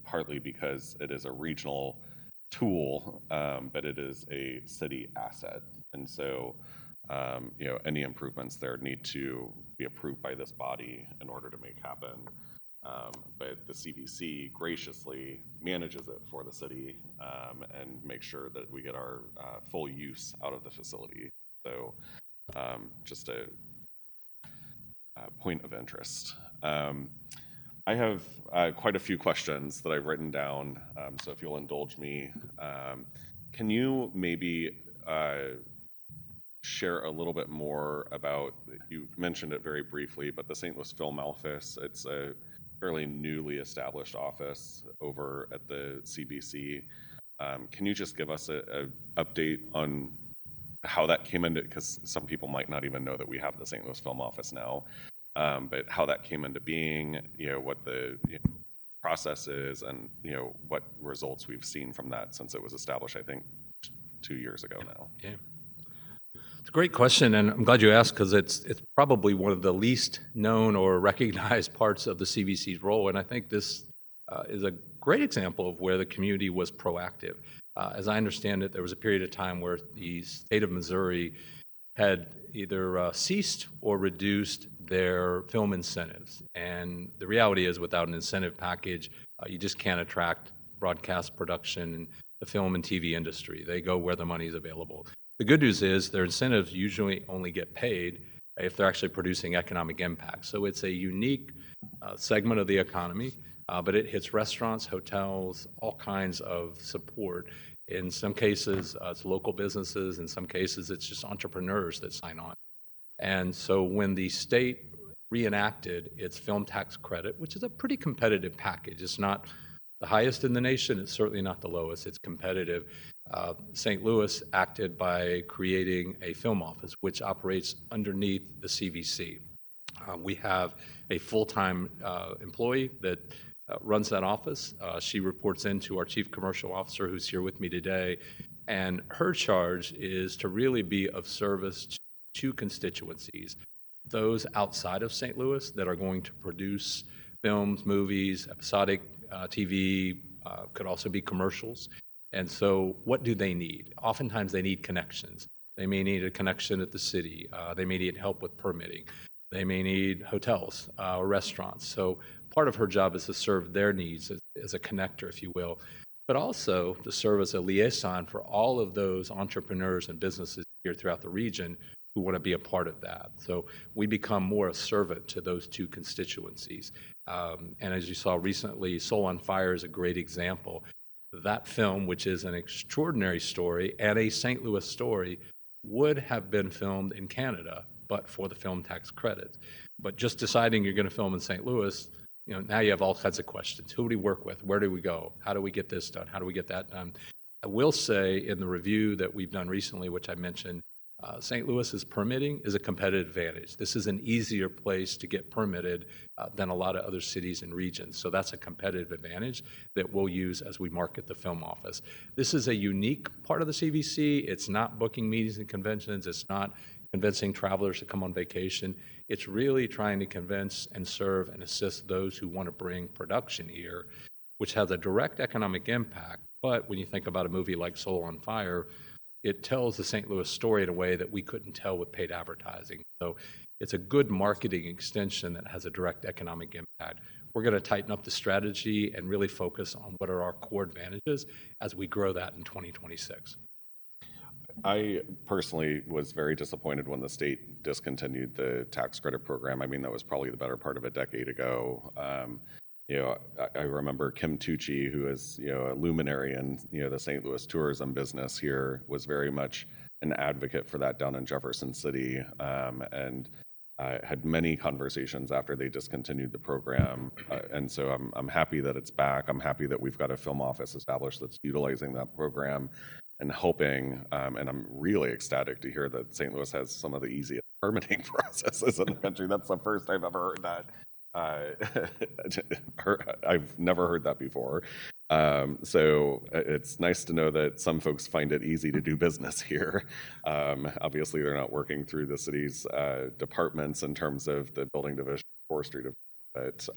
partly because it is a regional tool, but it is a city asset. And so, any improvements there need to be approved by this body in order to make happen. But the CVC graciously manages it for the city and makes sure that we get our full use out of the facility. So just a point of interest. I have quite a few questions that I've written down, so if you'll indulge me, can you maybe share a little bit more about, you mentioned it very briefly, but the St. Louis Film Office, it's a fairly newly established office over at the CBC. Can you just give us an update on how that came into, because some people might not even know that we have the St. Louis Film Office now, but how that came into being, what the process is, and what results we've seen from that since it was established, I think, 2 years ago now. Yeah. It's a great question, and I'm glad you asked because it's probably one of the least known or recognized parts of the CVC's role, and I think this is a great example of where the community was proactive. As I understand it, there was a period of time where the state of Missouri had either ceased or reduced their film incentives, and the reality is without an incentive package, you just can't attract broadcast production in the film and TV industry. They go where the money is available. The good news is their incentives usually only get paid if they're actually producing economic impact. So it's a unique segment of the economy, but it hits restaurants, hotels, all kinds of support. In some cases, it's local businesses. In some cases, it's just entrepreneurs that sign on. And so when the state reenacted its film tax credit, which is a pretty competitive package, it's not the highest in the nation, it's certainly not the lowest, it's competitive. St. Louis acted by creating a film office, which operates underneath the CVC. We have a full-time employee that runs that office. She reports into our chief commercial officer, who's here with me today, and her charge is to really be of service to constituencies, those outside of St. Louis that are going to produce films, movies, episodic TV, could also be commercials. And so what do they need? Oftentimes they need connections. They may need a connection at the city. They may need help with permitting. They may need hotels or restaurants. So part of her job is to serve their needs as a connector, if you will, but also to serve as a liaison for all of those entrepreneurs and businesses here throughout the region who want to be a part of that. So we become more a servant to those two constituencies. And as you saw recently, Soul on Fire is a great example. That film, which is an extraordinary story and a St. Louis story, would have been filmed in Canada, but for the film tax credit. But just deciding you're going to film in St. Louis, now you have all kinds of questions. Who do we work with? Where do we go? How do we get this done? How do we get that done? I will say in the review that we've done recently, which I mentioned, St. Louis's permitting is a competitive advantage. This is an easier place to get permitted than a lot of other cities and regions. So that's a competitive advantage that we'll use as we market the film office. This is a unique part of the CVC. It's not booking meetings and conventions. It's not convincing travelers to come on vacation. It's really trying to convince and serve and assist those who want to bring production here, which has a direct economic impact. But when you think about a movie like Soul on Fire, it tells the St. Louis story in a way that we couldn't tell with paid advertising. So it's a good marketing extension that has a direct economic impact. We're going to tighten up the strategy and really focus on what are our core advantages as we grow that in 2026. I personally was very disappointed when the state discontinued the tax credit program. I mean, that was probably the better part of a decade ago. I remember Kim Tucci, who is, a luminary in, the St. Louis tourism business here, was very much an advocate for that down in Jefferson City, and had many conversations after they discontinued the program. And so I'm happy that it's back. I'm happy that we've got a film office established that's utilizing that program and helping. And I'm really ecstatic to hear that St. Louis has some of the easiest permitting processes in the country. That's the first I've ever heard that. I've never heard that before. So it's nice to know that some folks find it easy to do business here. Obviously, they're not working through the city's departments in terms of the building division, forestry division, but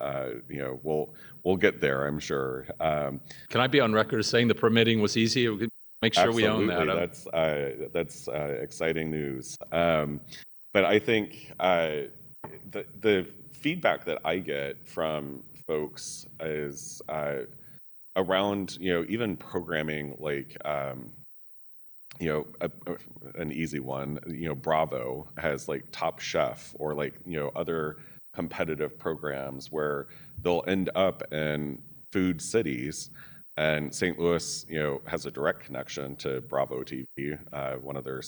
you know, we'll get there, I'm sure. Can I be on record as saying the permitting was easy? We could make sure we own that. That's exciting news. But I think the feedback that I get from folks is around, you know, even programming like, you know, an easy one, you know, Bravo has like Top Chef or like, you know, other competitive programs where they'll end up in food cities. And St. Louis, you know, has a direct connection to Bravo TV. One of their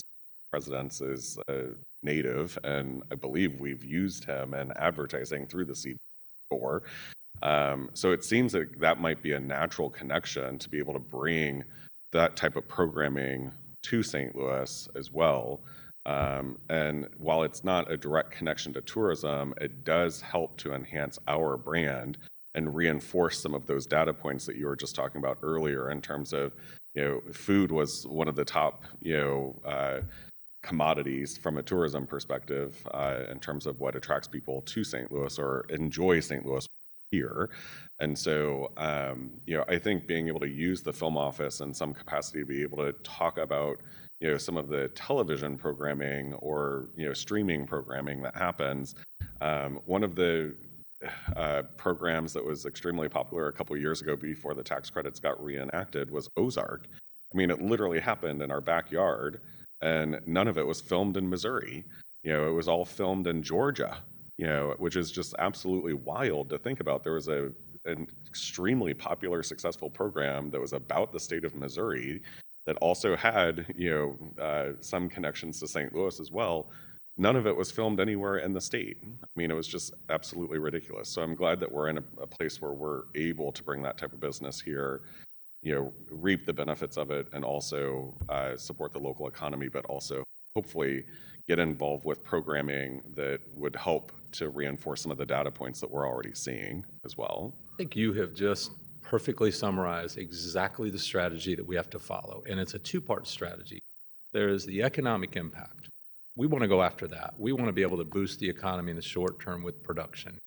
presidents is a native, and I believe we've used him in advertising through the CB before. So it seems that that might be a natural connection to be able to bring that type of programming to St. Louis as well. And while it's not a direct connection to tourism, it does help to enhance our brand and reinforce some of those data points that you were just talking about earlier in terms of, you know, food was one of the top, you know, commodities from a tourism perspective in terms of what attracts people to St. Louis or enjoy St. Louis here. And so, you know, I think being able to use the film office in some capacity to be able to talk about, you know, some of the television programming or, you know, streaming programming that happens. One of the programs that was extremely popular a couple of years ago before the tax credits got reenacted was Ozark. I mean, it literally happened in our backyard, and none of it was filmed in Missouri. You know, it was all filmed in Georgia, you know, which is just absolutely wild to think about. There was an extremely popular, successful program that was about the state of Missouri that also had, you know, some connections to St. Louis as well. None of it was filmed anywhere in the state. I mean, it was just absolutely ridiculous. So I'm glad that we're in a place where we're able to bring that type of business here, you know, reap the benefits of it, and also support the local economy, but also hopefully get involved with programming that would help to reinforce some of the data points that we're already seeing as well. I think you have just perfectly summarized exactly the strategy that we have to follow. And it's a two-part strategy. There's the economic impact. We want to go after that. We want to be able to boost the economy in the short term with production.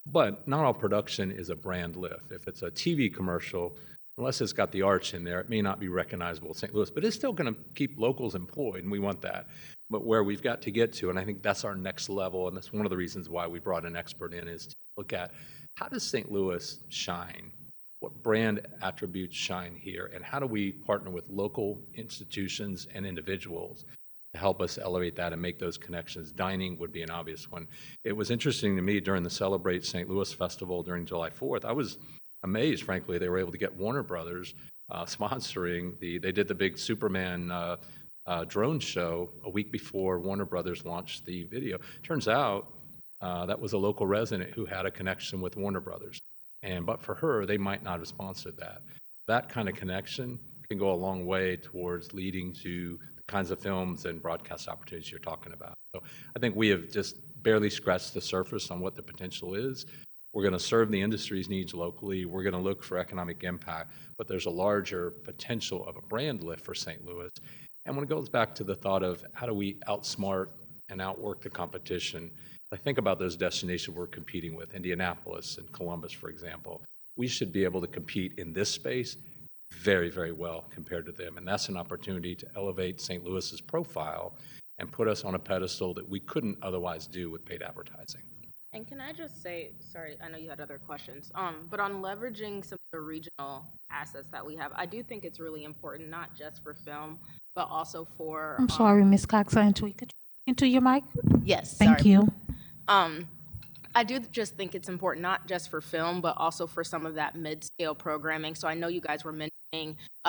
But not all production is a brand lift. If it's a TV commercial, unless it's got the arch in there, it may not be recognizable in St. Louis, but it's still going to keep locals employed, and we want that. But where we've got to get to, and I think that's our next level, and that's one of the reasons why we brought an expert in, is to look at how does St. Louis shine? What brand attributes shine here? And how do we partner with local institutions and individuals to help us elevate that and make those connections? Dining would be an obvious one. It was interesting to me during the Celebrate St. Louis Festival during July 4th. I was amazed, frankly, they were able to get Warner Brothers sponsoring they did the big Superman drone show a week before Warner Brothers launched the video. Turns out that was a local resident who had a connection with Warner Brothers. But for her, they might not have sponsored that. That kind of connection can go a long way towards leading to the kinds of films and broadcast opportunities you're talking about. So I think we have just barely scratched the surface on what the potential is. We're going to serve the industry's needs locally. We're going to look for economic impact, but there's a larger potential of a brand lift for St. Louis. And when it goes back to the thought of how do we outsmart and outwork the competition, I think about those destinations we're competing with, Indianapolis and Columbus, for example. We should be able to compete in this space very, very well compared to them. And that's an opportunity to elevate St. Louis's profile and put us on a pedestal that we couldn't otherwise do with paid advertising. And can I just say, sorry, I know you had other questions, but on leveraging some of the regional assets that we have, I do think it's really important, not just for film, but also for... I'm sorry, Ms. Cox, could you into your mic? Yes, Thank sorry. you. I do just think it's important, not just for film, but also for some of that mid-scale programming. So I know you guys were mentioning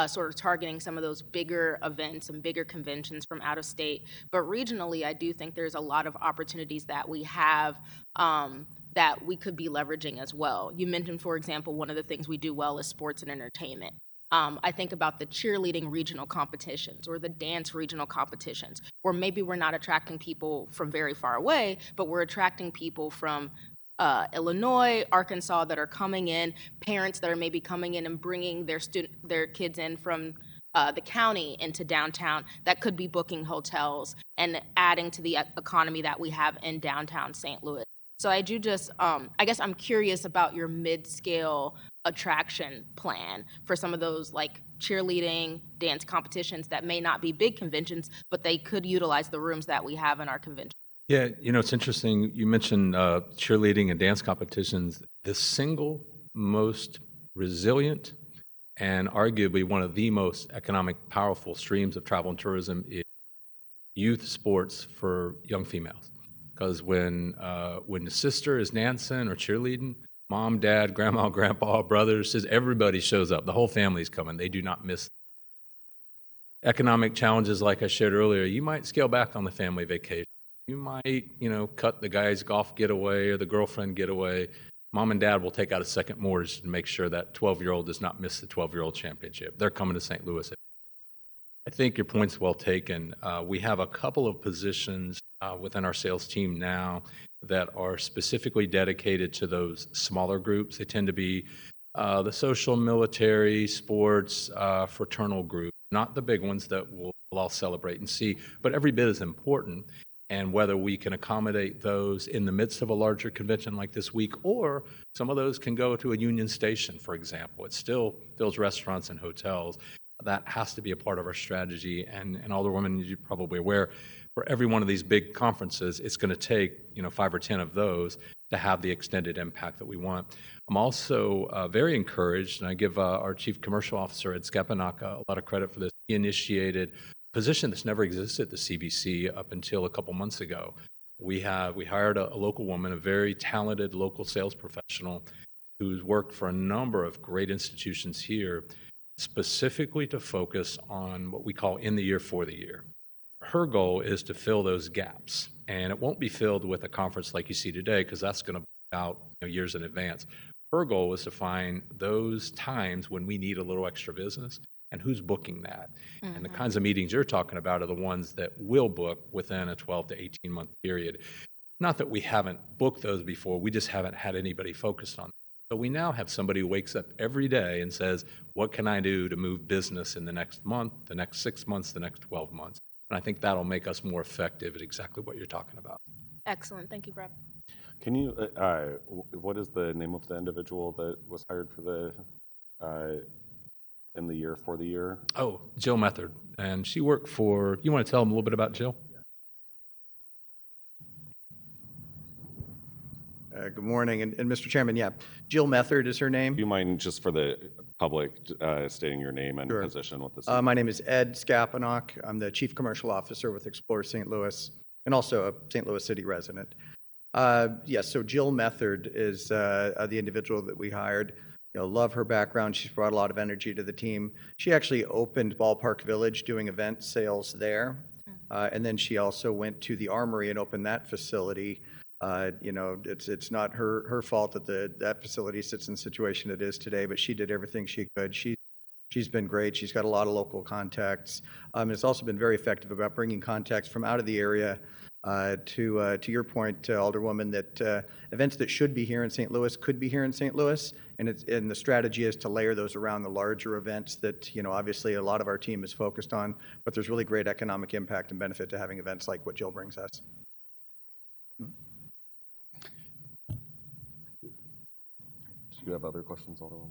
sort of targeting some of those bigger events and bigger conventions from out of state. But regionally, I do think there's a lot of opportunities that we have that we could be leveraging as well. You mentioned, for example, one of the things we do well is sports and entertainment. I think about the cheerleading regional competitions or the dance regional competitions, where maybe we're not attracting people from very far away, but we're attracting people from Illinois, Arkansas that are coming in, parents that are maybe coming in and bringing their kids in from the county into downtown that could be booking hotels and adding to the economy that we have in downtown St. Louis. So I do just, I guess I'm curious about your mid-scale attraction plan for some of those like cheerleading, dance competitions that may not be big conventions, but they could utilize the rooms that we have in our convention. Yeah, it's interesting. You mentioned cheerleading and dance competitions. The single most resilient and arguably one of the most economic powerful streams of travel and tourism is youth sports for young females. Because when the sister is dancing or cheerleading, mom, dad, grandma, grandpa, brothers, everybody shows up. The whole family's coming. They do not miss. Economic challenges, like I shared earlier, you might scale back on the family vacation. You might, cut the guy's golf getaway or the girlfriend getaway. Mom and dad will take out a second mortgage to make sure that 12-year-old does not miss the 12-year-old championship. They're coming to St. Louis. I think your point's well taken. We have a couple of positions within our sales team now that are specifically dedicated to those smaller groups. They tend to be the social, military, sports, fraternal groups, not the big ones that we'll all celebrate and see, but every bit as important. And whether we can accommodate those in the midst of a larger convention like this week, or some of those can go to a Union Station, for example. It still fills restaurants and hotels. That has to be a part of our strategy. And Alderwoman, as you're probably aware, for every one of these big conferences, it's going to take 5 or 10 of those to have the extended impact that we want. I'm also very encouraged, and I give our Chief Commercial Officer, Ed Skapanak, a lot of credit for this. He initiated a position that's never existed at the CVC up until a couple months ago. We hired a local woman, a very talented local sales professional who's worked for a number of great institutions here, specifically to focus on what we call in the year for the year. Her goal is to fill those gaps, and it won't be filled with a conference like you see today, because that's going to be out years in advance. Her goal is to find those times when we need a little extra business and who's booking that. And the kinds of meetings you're talking about are the ones that will book within a 12 to 18 month period. Not that we haven't booked those before, we just haven't had anybody focused on them. So we now have somebody who wakes up every day and says, what can I do to move business in the next month, the next 6 months, the next 12 months? And I think that'll make us more effective at exactly what you're talking about. Excellent. Thank you, Brad. Can you, what is the name of the individual that was hired for the, in the year for the year? Oh, Jill Method. And she worked for, you want to tell them a little bit about Jill? Good morning, and Mr. Chairman, Jill Method is her name. Do you mind, just for the public, stating your name and position with this? My name is Ed Skapanak. I'm the Chief Commercial Officer with Explore St. Louis, and also a St. Louis City resident. Yes, so Jill Method is the individual that we hired. Love her background. She's brought a lot of energy to the team. She actually opened Ballpark Village doing event sales there, and then she also went to the Armory and opened that facility. It's not her fault that that facility sits in the situation it is today, but she did everything she could. She's been great. She's got a lot of local contacts. It's also been very effective about bringing contacts from out of the area to your point, Alderwoman, that events that should be here in St. Louis could be here in St. Louis, and the strategy is to layer those around the larger events that obviously a lot of our team is focused on, but there's really great economic impact and benefit to having events like what Jill brings us. Do you have other questions, Alderwoman?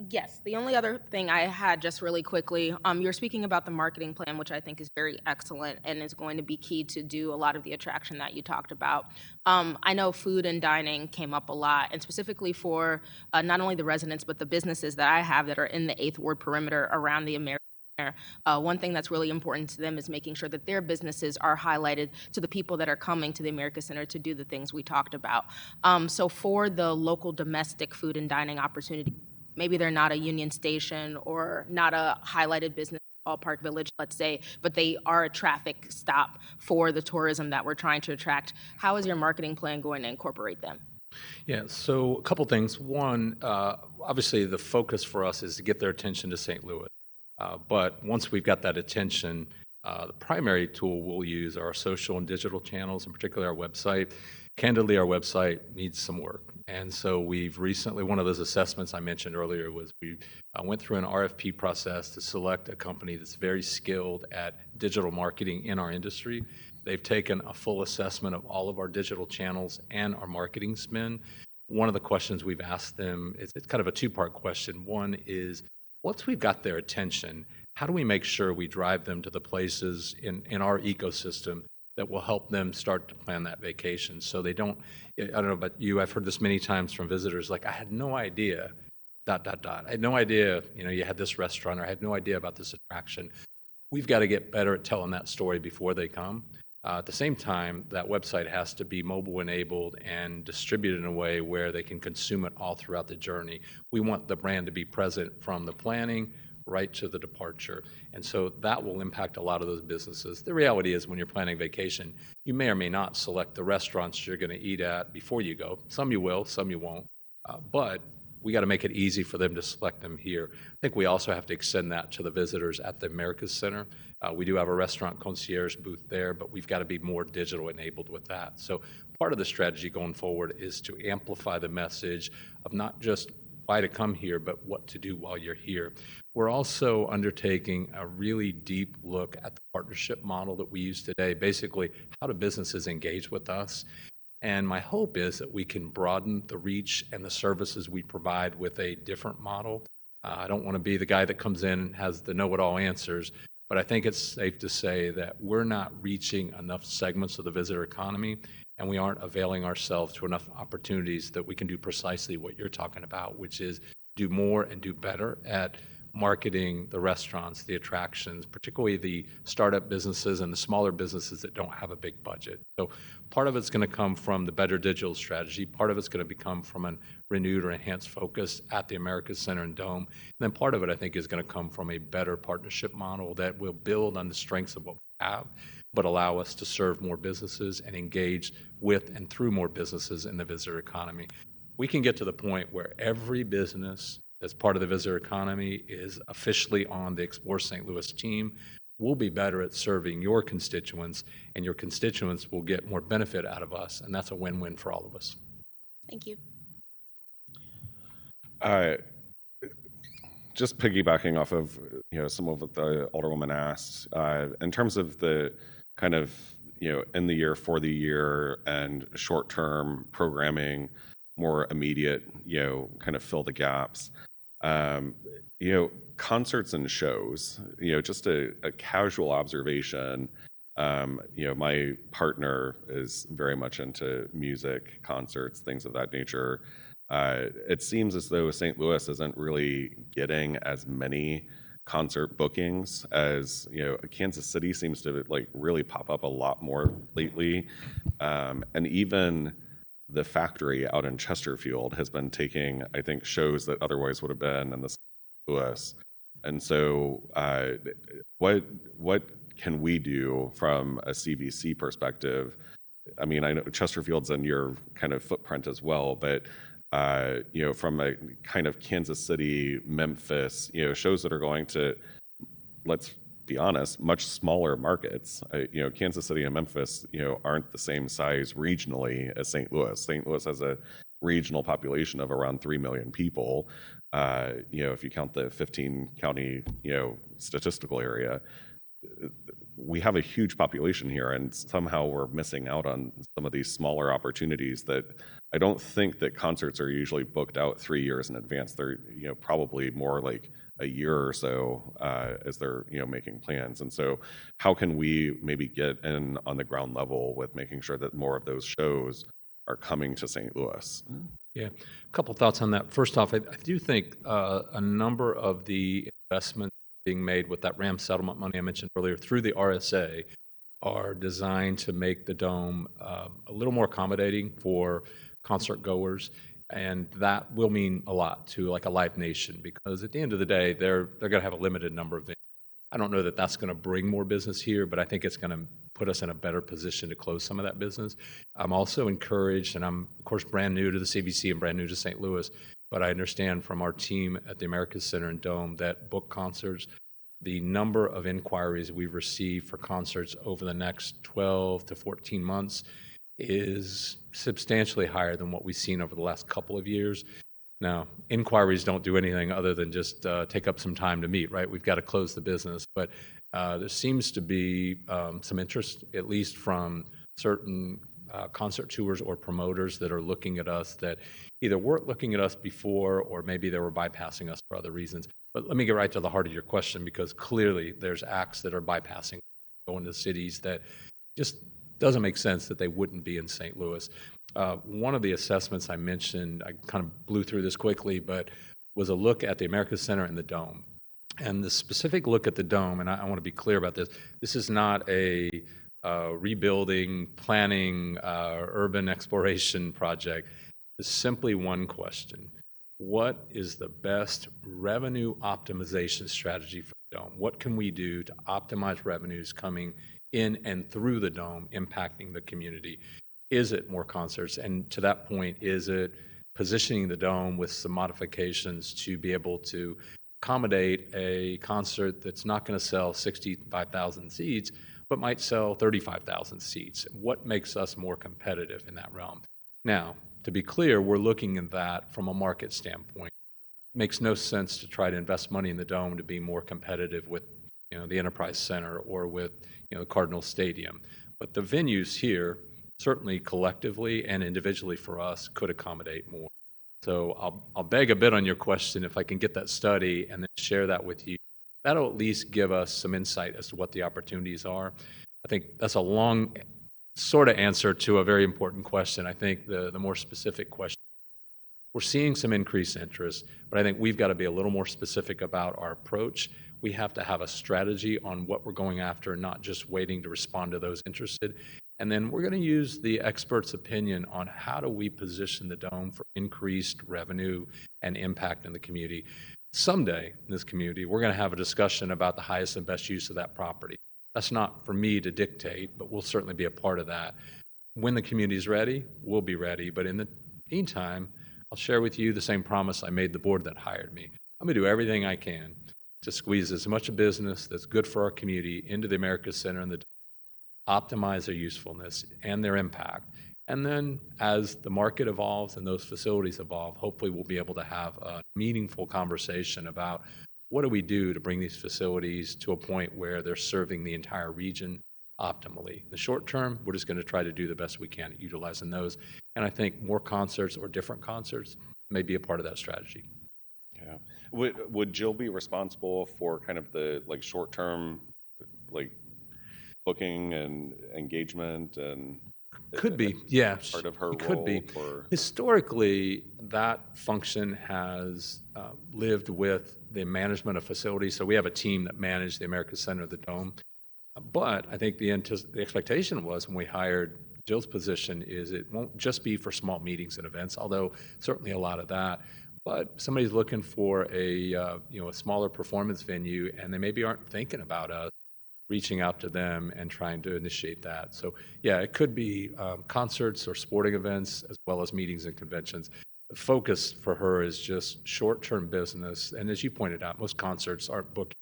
Yes. The only other thing I had, just really quickly, you're speaking about the marketing plan, which I think is very excellent and is going to be key to do a lot of the attraction that you talked about. I know food and dining came up a lot, and specifically for not only the residents, but the businesses that I have that are in the 8th Ward perimeter around the American Center. One thing that's really important to them is making sure that their businesses are highlighted to the people that are coming to the America Center to do the things we talked about. So for the local domestic food and dining opportunity, maybe they're not a Union Station or not a highlighted business Ballpark Village, let's say, but they are a traffic stop for the tourism that we're trying to attract. How is your marketing plan going to incorporate them? Yeah, so a couple things. One, obviously the focus for us is to get their attention to St. Louis. But once we've got that attention, the primary tool we'll use are our social and digital channels, in particular our website. Candidly, our website needs some work. And so we've recently, one of those assessments I mentioned earlier was we went through an RFP process to select a company that's very skilled at digital marketing in our industry. They've taken a full assessment of all of our digital channels and our marketing spend. One of the questions we've asked them, it's kind of a two-part question. One is, once we've got their attention, how do we make sure we drive them to the places in our ecosystem that will help them start to plan that vacation so they don't, I don't know about you, I've heard this many times from visitors, like, I had no idea, ... I had no idea, you had this restaurant, or I had no idea about this attraction. We've got to get better at telling that story before they come. At the same time, that website has to be mobile enabled and distributed in a way where they can consume it all throughout the journey. We want the brand to be present from the planning right to the departure. And so that will impact a lot of those businesses. The reality is when you're planning vacation, you may or may not select the restaurants you're going to eat at before you go. Some you will, some you won't. But we got to make it easy for them to select them here. I think we also have to extend that to the visitors at the Americas Center. We do have a restaurant concierge booth there, but we've got to be more digital enabled with that. So part of the strategy going forward is to amplify the message of not just why to come here, but what to do while you're here. We're also undertaking a really deep look at the partnership model that we use today. Basically, how do businesses engage with us? And my hope is that we can broaden the reach and the services we provide with a different model. I don't want to be the guy that comes in and has the know-it-all answers, but I think it's safe to say that we're not reaching enough segments of the visitor economy, and we aren't availing ourselves to enough opportunities that we can do precisely what you're talking about, which is do more and do better at marketing the restaurants, the attractions, particularly the startup businesses and the smaller businesses that don't have a big budget. So part of it's going to come from the better digital strategy. Part of it's going to become from a renewed or enhanced focus at the Americas Center and Dome. And then part of it, I think, is going to come from a better partnership model that will build on the strengths of what we have, but allow us to serve more businesses and engage with and through more businesses in the visitor economy. We can get to the point where every business that's part of the visitor economy is officially on the Explore St. Louis team. We'll be better at serving your constituents, and your constituents will get more benefit out of us, and that's a win-win for all of us. Thank you. Just piggybacking off of some of what the Alderwoman asked, in terms of the kind of in the year, for the year, and short-term programming, more immediate, kind of fill the gaps. Concerts and shows, just a casual observation. My partner is very much into music, concerts, things of that nature. It seems as though St. Louis isn't really getting as many concert bookings as Kansas City seems to really pop up a lot more lately, and even the Factory out in Chesterfield has been taking, I think, shows that otherwise would have been in the St. Louis. And so what can we do from a CVC perspective? I mean, I know Chesterfield's in your kind of footprint as well, but from a kind of Kansas City, Memphis, shows that are going to, let's be honest, much smaller markets. Kansas City and Memphis, aren't the same size regionally as St. Louis. St. Louis has a regional population of around 3 million people. If you count the 15 county, statistical area, we have a huge population here, and somehow we're missing out on some of these smaller opportunities that I don't think that concerts are usually booked out 3 years in advance. They're, probably more like a year or so as they're, making plans. And so how can we maybe get in on the ground level with making sure that more of those shows are coming to St. Louis? Yeah, a couple thoughts on that. First off, I do think a number of the investments being made with that RAM settlement money I mentioned earlier through the RSA are designed to make the Dome a little more accommodating for concert goers. And that will mean a lot to like a Live Nation, because at the end of the day, they're going to have a limited number of venues. I don't know that that's going to bring more business here, but I think it's going to put us in a better position to close some of that business. I'm also encouraged, and I'm, of course, brand new to the CVC and brand new to St. Louis, but I understand from our team at the Americas Center and Dome that book concerts, the number of inquiries we've received for concerts over the next 12 to 14 months is substantially higher than what we've seen over the last couple of years. Now, inquiries don't do anything other than just take up some time to meet, right? We've got to close the business. But there seems to be some interest, at least from certain concert tours or promoters that are looking at us that either weren't looking at us before or maybe they were bypassing us for other reasons. But let me get right to the heart of your question, because clearly there's acts that are bypassing, going to cities that just doesn't make sense that they wouldn't be in St. Louis. One of the assessments I mentioned, I kind of blew through this quickly, but was a look at the Americas Center and the Dome. And the specific look at the Dome, and I want to be clear about this, this is not a rebuilding, planning, urban exploration project. It's simply one question. What is the best revenue optimization strategy for the Dome? What can we do to optimize revenues coming in and through the Dome, impacting the community? Is it more concerts? And to that point, is it positioning the Dome with some modifications to be able to accommodate a concert that's not going to sell 65,000 seats, but might sell 35,000 seats? What makes us more competitive in that realm? Now, to be clear, we're looking at that from a market standpoint. It makes no sense to try to invest money in the Dome to be more competitive with, the Enterprise Center or with, the Cardinal Stadium. But the venues here, certainly collectively and individually for us, could accommodate more. So I'll beg a bit on your question if I can get that study and then share that with you. That'll at least give us some insight as to what the opportunities are. I think that's a long sort of answer to a very important question. I think the more specific question, we're seeing some increased interest, but I think we've got to be a little more specific about our approach. We have to have a strategy on what we're going after, not just waiting to respond to those interested. And then we're going to use the expert's opinion on how do we position the Dome for increased revenue and impact in the community. Someday in this community, we're going to have a discussion about the highest and best use of that property. That's not for me to dictate, but we'll certainly be a part of that. When the community is ready, we'll be ready. But in the meantime, I'll share with you the same promise I made the board that hired me. I'm going to do everything I can to squeeze as much of business that's good for our community into the Americas Center and the Dome, optimize their usefulness and their impact. And then as the market evolves and those facilities evolve, hopefully we'll be able to have a meaningful conversation about what do we do to bring these facilities to a point where they're serving the entire region optimally. In the short term, we're just going to try to do the best we can at utilizing those. And I think more concerts or different concerts may be a part of that strategy. Yeah. Would Jill be responsible for kind of the short-term booking and engagement and could be, yeah, part of her it role? Could be. Historically, that function has lived with the management of facilities. So we have a team that managed the Americas Center of the Dome. But I think the expectation was when we hired Jill's position is it won't just be for small meetings and events, although certainly a lot of that. But somebody's looking for a smaller performance venue, and they maybe aren't thinking about us, reaching out to them and trying to initiate that. So yeah, it could be concerts or sporting events as well as meetings and conventions. The focus for her is just short-term business. And as you pointed out, most concerts aren't booking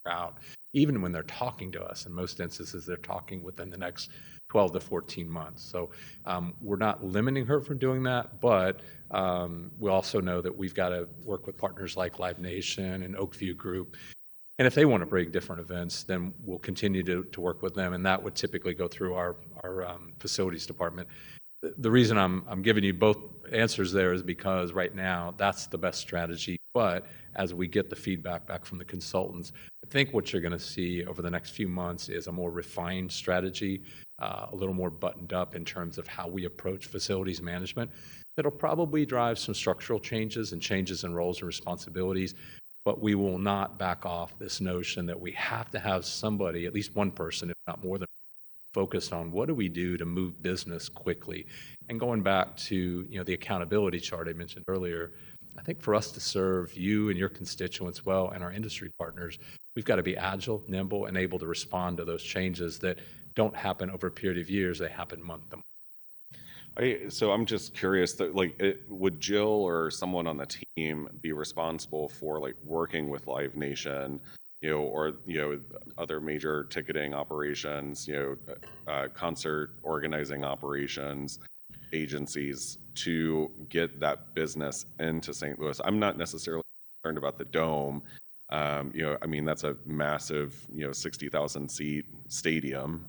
out, even when they're talking to us. In most instances, they're talking within the next 12 to 14 months. So we're not limiting her from doing that, but we also know that we've got to work with partners like Live Nation and Oakview Group. And if they want to bring different events, then we'll continue to work with them, and that would typically go through our facilities department. The reason I'm giving you both answers there is because right now that's the best strategy. But as we get the feedback back from the consultants, I think what you're going to see over the next few months is a more refined strategy, a little more buttoned up in terms of how we approach facilities management. That'll probably drive some structural changes and changes in roles and responsibilities. But we will not back off this notion that we have to have somebody, at least one person, if not more than focused on what do we do to move business quickly. And going back to the accountability chart I mentioned earlier, I think for us to serve you and your constituents well and our industry partners, we've got to be agile, nimble, and able to respond to those changes that don't happen over a period of years, they happen month to month. So I'm just curious that would Jill or someone on the team be responsible for working with Live Nation, or other major ticketing operations, concert organizing operations, agencies to get that business into St. Louis? I'm not necessarily concerned about the Dome. I mean, that's a massive, 60,000 seat stadium.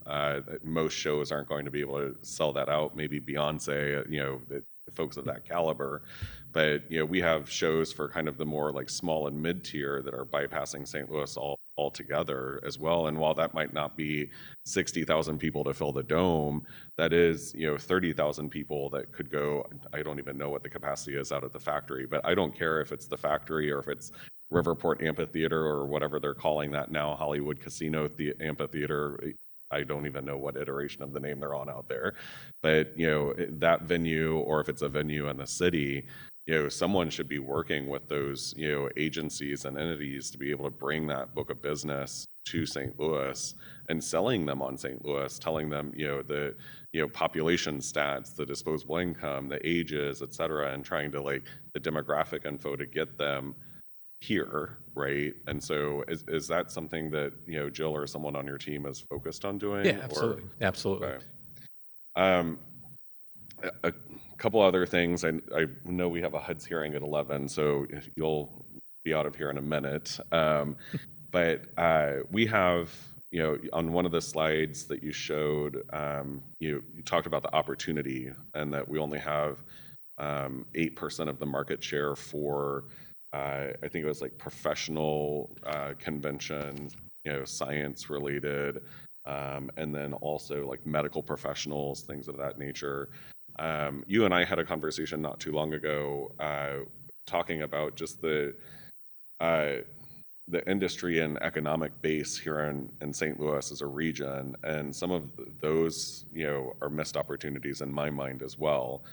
Most shows aren't going to be able to sell that out. Maybe Beyonce, the folks of that caliber. But, we have shows for kind of the more small and mid tier that are bypassing St. Louis altogether as well. And while that might not be 60,000 people to fill the Dome, that is, 30,000 people that could go. I don't even know what the capacity is out at the factory, but I don't care if it's the factory or if it's Riverport Amphitheater or whatever they're calling that now, Hollywood Casino Amphitheater. I don't even know what iteration of the name they're on out there. But, that venue, or if it's a venue in the city, someone should be working with those, agencies and entities to be able to bring that book of business to St. Louis and selling them on St. Louis, telling them, the, population stats, the disposable income, the ages, et cetera, and trying to the demographic info to get them here, right? And so is that something that Jill or someone on your team is focused on doing? Yeah, absolutely. Absolutely. Okay. A couple other things. I know we have a HUD's hearing at 11, so you'll be out of here in a minute. But we have, on one of the slides that you showed, you talked about the opportunity and that we only have 8% of the market share for I think it was professional conventions, science related, and then also medical professionals, things of that nature. You and I had a conversation not too long ago talking about just the industry and economic base here in St. Louis as a region, and some of those are missed opportunities in my mind as well.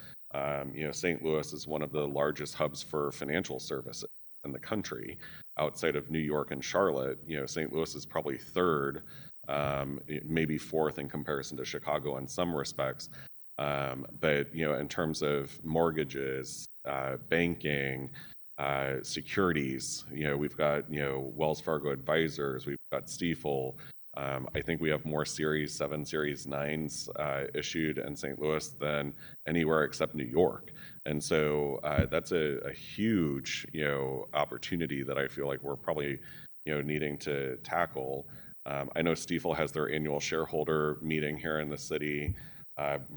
St. Louis is one of the largest hubs for financial services in the country. Outside of New York and Charlotte, St. Louis is probably third, maybe fourth in comparison to Chicago in some respects. But in terms of mortgages, banking, securities, we've got Wells Fargo Advisors, we've got Stifel. I think we have more Series 7, Series 9s issued in St. Louis than anywhere except New York. And so that's a huge, opportunity that I feel like we're probably, needing to tackle. I know Stifel has their annual shareholder meeting here in the city,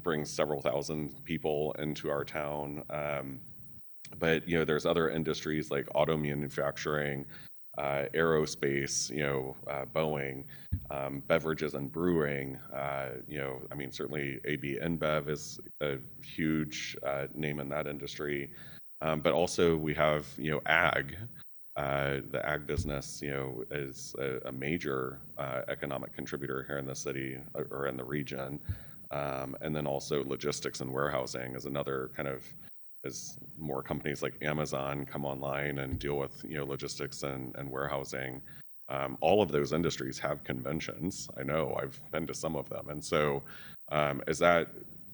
brings several thousand people into our town. But, there's other industries like auto manufacturing, aerospace, Boeing, beverages and brewing. I mean, certainly AB InBev is a huge name in that industry. But also we have, ag. The ag business, is a major economic contributor here in the city or in the region. And then also logistics and warehousing is another kind of, as more companies like Amazon come online and deal with logistics and warehousing, all of those industries have conventions. I know I've been to some of them, and so is that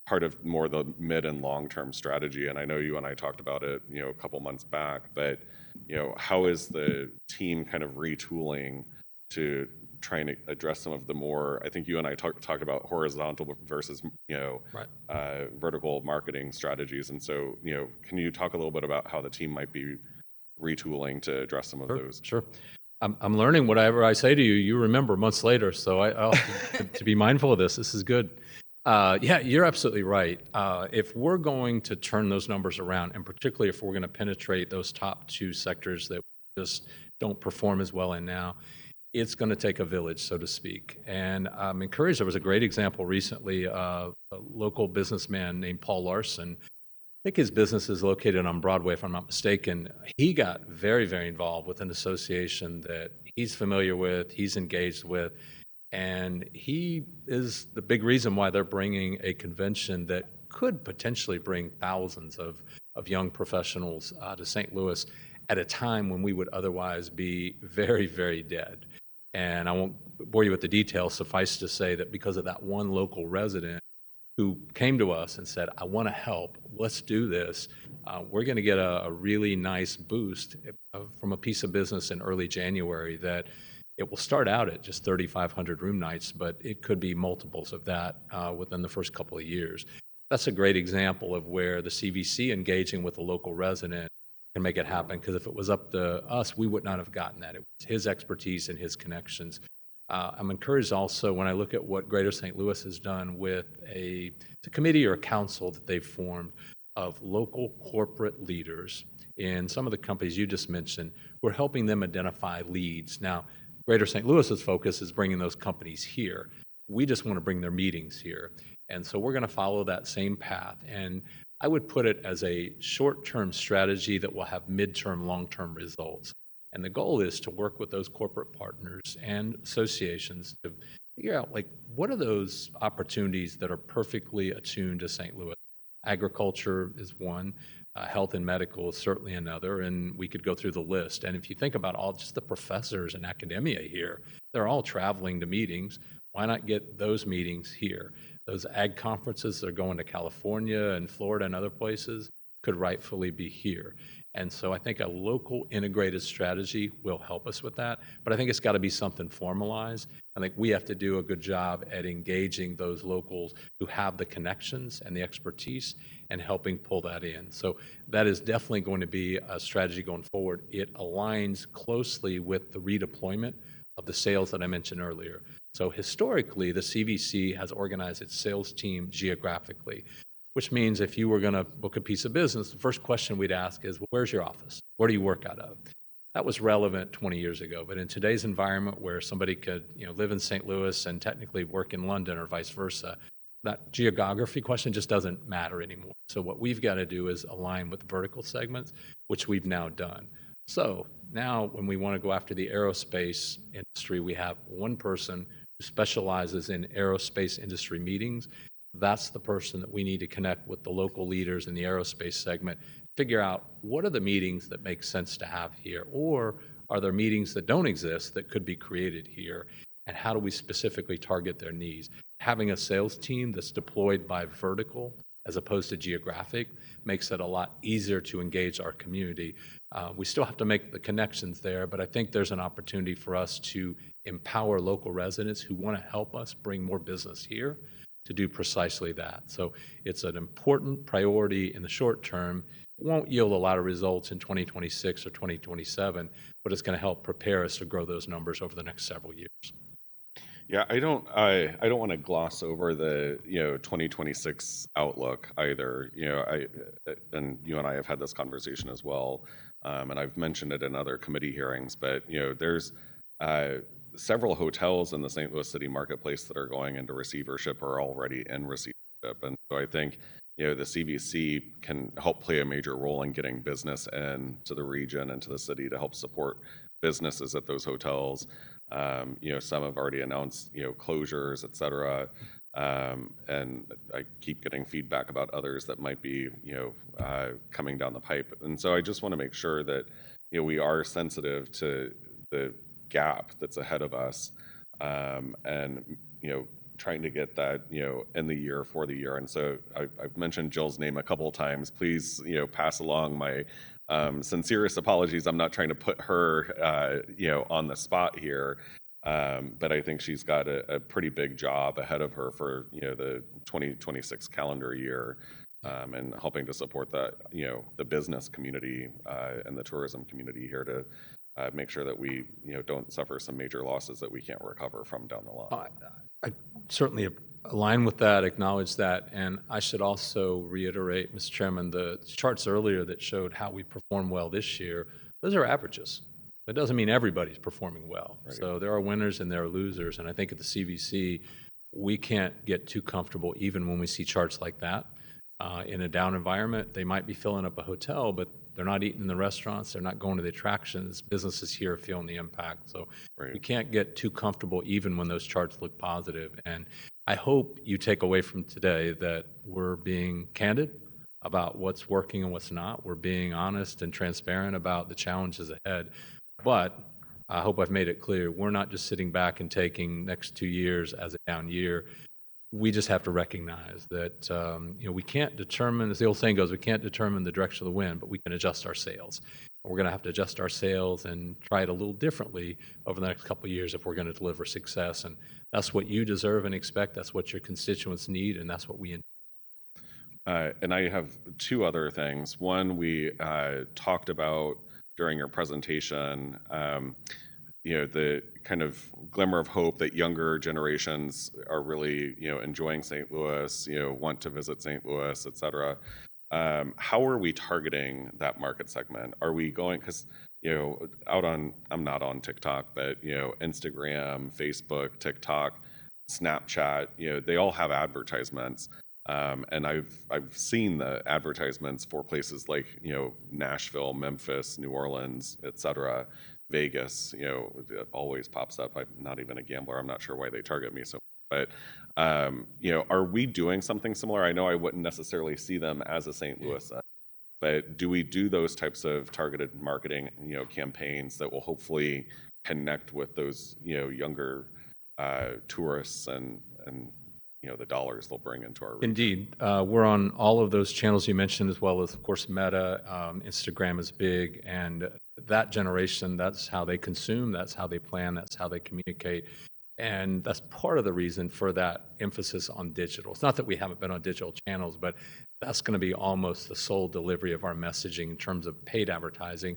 part of more the mid and long term strategy? And I know you and I talked about it, a couple months back. But how is the team kind of retooling to trying to address some of the more, I think you and I talked about horizontal versus, vertical marketing strategies. And so, can you talk a little bit about how the team might be retooling to address some of those? Sure. I'm learning whatever I say to you, you remember months later. So I'll to be mindful of this. This is good. Yeah, you're absolutely right. If we're going to turn those numbers around, and particularly if we're going to penetrate those top two sectors that just don't perform as well in now, it's going to take a village, so to speak. And I'm encouraged. There was a great example recently, a local businessman named Paul Larson. I think his business is located on Broadway, if I'm not mistaken. He got very, very involved with an association that he's familiar with, he's engaged with. And he is the big reason why they're bringing a convention that could potentially bring thousands of young professionals to St. Louis at a time when we would otherwise be very, very dead. And I won't bore you with the details. Suffice to say that because of that one local resident who came to us and said, I want to help, let's do this, we're going to get a really nice boost from a piece of business in early January that it will start out at just 3,500 room nights, but it could be multiples of that within the first couple of years. That's a great example of where the CVC engaging with a local resident can make it happen, because if it was up to us, we would not have gotten that. It was his expertise and his connections. I'm encouraged also when I look at what Greater St. Louis has done with a committee or a council that they've formed of local corporate leaders in some of the companies you just mentioned. We're helping them identify leads. Now, Greater St. Louis's focus is bringing those companies here. We just want to bring their meetings here. And so we're going to follow that same path. And I would put it as a short-term strategy that will have midterm, long-term results. And the goal is to work with those corporate partners and associations to figure out, like, what are those opportunities that are perfectly attuned to St. Louis? Agriculture is one, health and medical is certainly another, and we could go through the list. And if you think about all just the professors in academia here, they're all traveling to meetings. Why not get those meetings here? Those ag conferences that are going to California and Florida and other places could rightfully be here. And so I think a local integrated strategy will help us with that, but I think it's got to be something formalized. I think we have to do a good job at engaging those locals who have the connections and the expertise and helping pull that in. So that is definitely going to be a strategy going forward. It aligns closely with the redeployment of the sales that I mentioned earlier. So historically, the CVC has organized its sales team geographically, which means if you were going to book a piece of business, the first question we'd ask is, well, where's your office? Where do you work out of? That was relevant 20 years ago, but in today's environment where somebody could, live in St. Louis and technically work in London or vice versa, that geography question just doesn't matter anymore. So what we've got to do is align with vertical segments, which we've now done. So now when we want to go after the aerospace industry, we have one person who specializes in aerospace industry meetings. That's the person that we need to connect with the local leaders in the aerospace segment, figure out what are the meetings that make sense to have here, or are there meetings that don't exist that could be created here, and how do we specifically target their needs? Having a sales team that's deployed by vertical as opposed to geographic makes it a lot easier to engage our community. We still have to make the connections there, but I think there's an opportunity for us to empower local residents who want to help us bring more business here to do precisely that. So it's an important priority in the short term. It won't yield a lot of results in 2026 or 2027, but it's going to help prepare us to grow those numbers over the next several years. Yeah, I don't want to gloss over the 2026 outlook either. And you and I have had this conversation as well, and I've mentioned it in other committee hearings. But there's several hotels in the St. Louis City marketplace that are going into receivership or already in receivership, and so I think the CVC can help play a major role in getting business into the region and to the city to help support businesses at those hotels. Some have already announced closures, et cetera, and I keep getting feedback about others that might be coming down the pipe, and so I just want to make sure that we are sensitive to the gap that's ahead of us, and trying to get that in the year for the year. And so I've mentioned Jill's name a couple of times. Please pass along my sincerest apologies. I'm not trying to put her on the spot here, but I think she's got a pretty big job ahead of her for the 2026 calendar year, and helping to support that the business community and the tourism community here to make sure that we don't suffer some major losses that we can't recover from down the line. I certainly align with that, acknowledge that, and I should also reiterate, Mr. Chairman, the charts earlier that showed how we perform well this year, those are averages. That doesn't mean everybody's performing well. Right. So there are winners and there are losers, and I think at the CVC, we can't get too comfortable even when we see charts like that. In a down environment, they might be filling up a hotel, but They're not eating in the restaurants. They're not going to the attractions. Businesses here are feeling the impact. So Right. we can't get too comfortable even when those charts look positive. And I hope you take away from today that we're being candid about what's working and what's not. We're being honest and transparent about the challenges ahead. But I hope I've made it clear, we're not just sitting back and taking next 2 years as a down year. We just have to recognize that we can't determine, as the old saying goes, we can't determine the direction of the wind, but we can adjust our sails. We're going to have to adjust our sails and try it a little differently over the next couple of years if we're going to deliver success. And that's what you deserve and expect. That's what your constituents need, and that's what we intend. And I have two other things. One, we talked about during your presentation, the kind of glimmer of hope that younger generations are really, enjoying St. Louis, want to visit St. Louis, et cetera. How are we targeting that market segment? Are we going, because, I'm not on TikTok, but, Instagram, Facebook, TikTok, Snapchat, they all have advertisements. And I've seen the advertisements for places like, Nashville, Memphis, New Orleans, et cetera. Vegas, it always pops up. I'm not even a gambler. I'm not sure why they target me so much. But, are we doing something similar? I know I wouldn't necessarily see them as a St. Louis, but do we do those types of targeted marketing, campaigns that will hopefully connect with those, younger tourists and the dollars they'll bring into our region? Indeed. We're on all of those channels you mentioned, as well as, of course, Meta. Instagram is big, and that generation, that's how they consume, that's how they plan, that's how they communicate. And that's part of the reason for that emphasis on digital. It's not that we haven't been on digital channels, but that's going to be almost the sole delivery of our messaging in terms of paid advertising,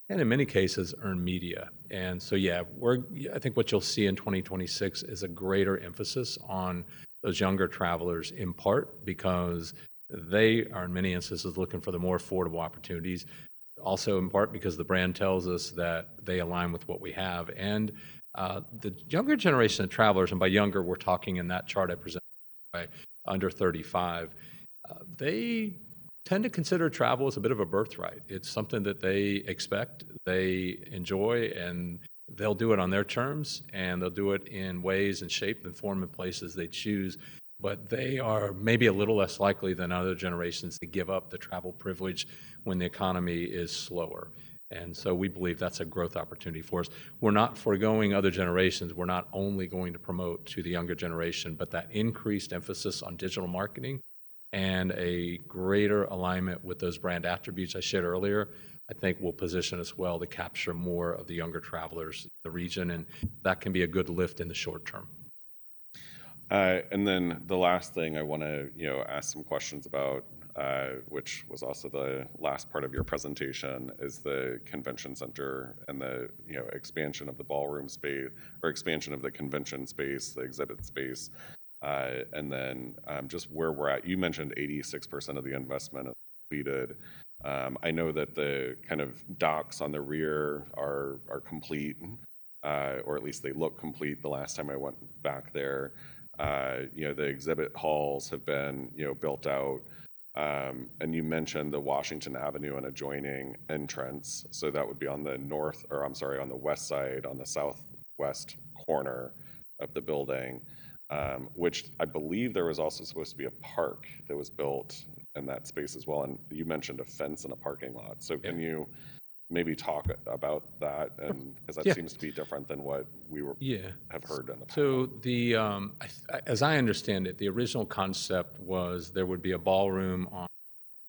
and in many cases, earned media. And so, I think what you'll see in 2026 is a greater emphasis on those younger travelers, in part because they are in many instances looking for the more affordable opportunities. Also in part because the brand tells us that they align with what we have. And the younger generation of travelers, and by younger we're talking in that chart I presented, by under 35, they tend to consider travel as a bit of a birthright. It's something that they expect, they enjoy, and they'll do it on their terms, and they'll do it in ways and shape and form and places they choose. But they are maybe a little less likely than other generations to give up the travel privilege when the economy is slower. And so we believe that's a growth opportunity for us. We're not foregoing other generations. We're not only going to promote to the younger generation, but that increased emphasis on digital marketing and a greater alignment with those brand attributes I shared earlier, I think will position us well to capture more of the younger travelers in the region, and that can be a good lift in the short term. And then the last thing I want to, ask some questions about, which was also the last part of your presentation, is the convention center and the, expansion of the ballroom space, or expansion of the convention space, the exhibit space, and then just where we're at. You mentioned 86% of the investment is completed. I know that the kind of docks on the rear are complete, or at least they look complete the last time I went back there. The exhibit halls have been, built out. And you mentioned the Washington Avenue and adjoining entrance. So that would be on the on the west side, on the southwest corner of the building, which I believe there was also supposed to be a park that was built in that space as well. And you mentioned a fence and a parking lot. So can you maybe talk about that? And because that seems to be different than what we have heard in the past. So the as I understand it, the original concept was there would be a ballroom on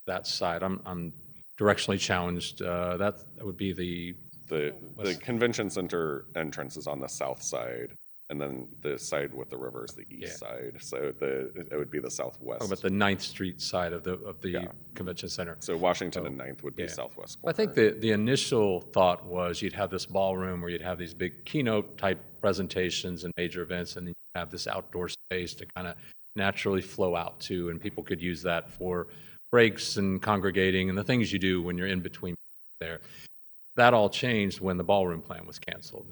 that side. I'm directionally challenged. That would be the convention center entrance is on the south side, and then the side with the river is the east side. So it would be the southwest. Oh, but the 9th Street side of the convention center. So Washington and 9th would be southwest corner. I think the initial thought was you'd have this ballroom where you'd have these big keynote type presentations and major events, and then you have this outdoor space to kind of naturally flow out to, and people could use that for breaks and congregating and the things you do when you're in between there. That all changed when the ballroom plan was canceled.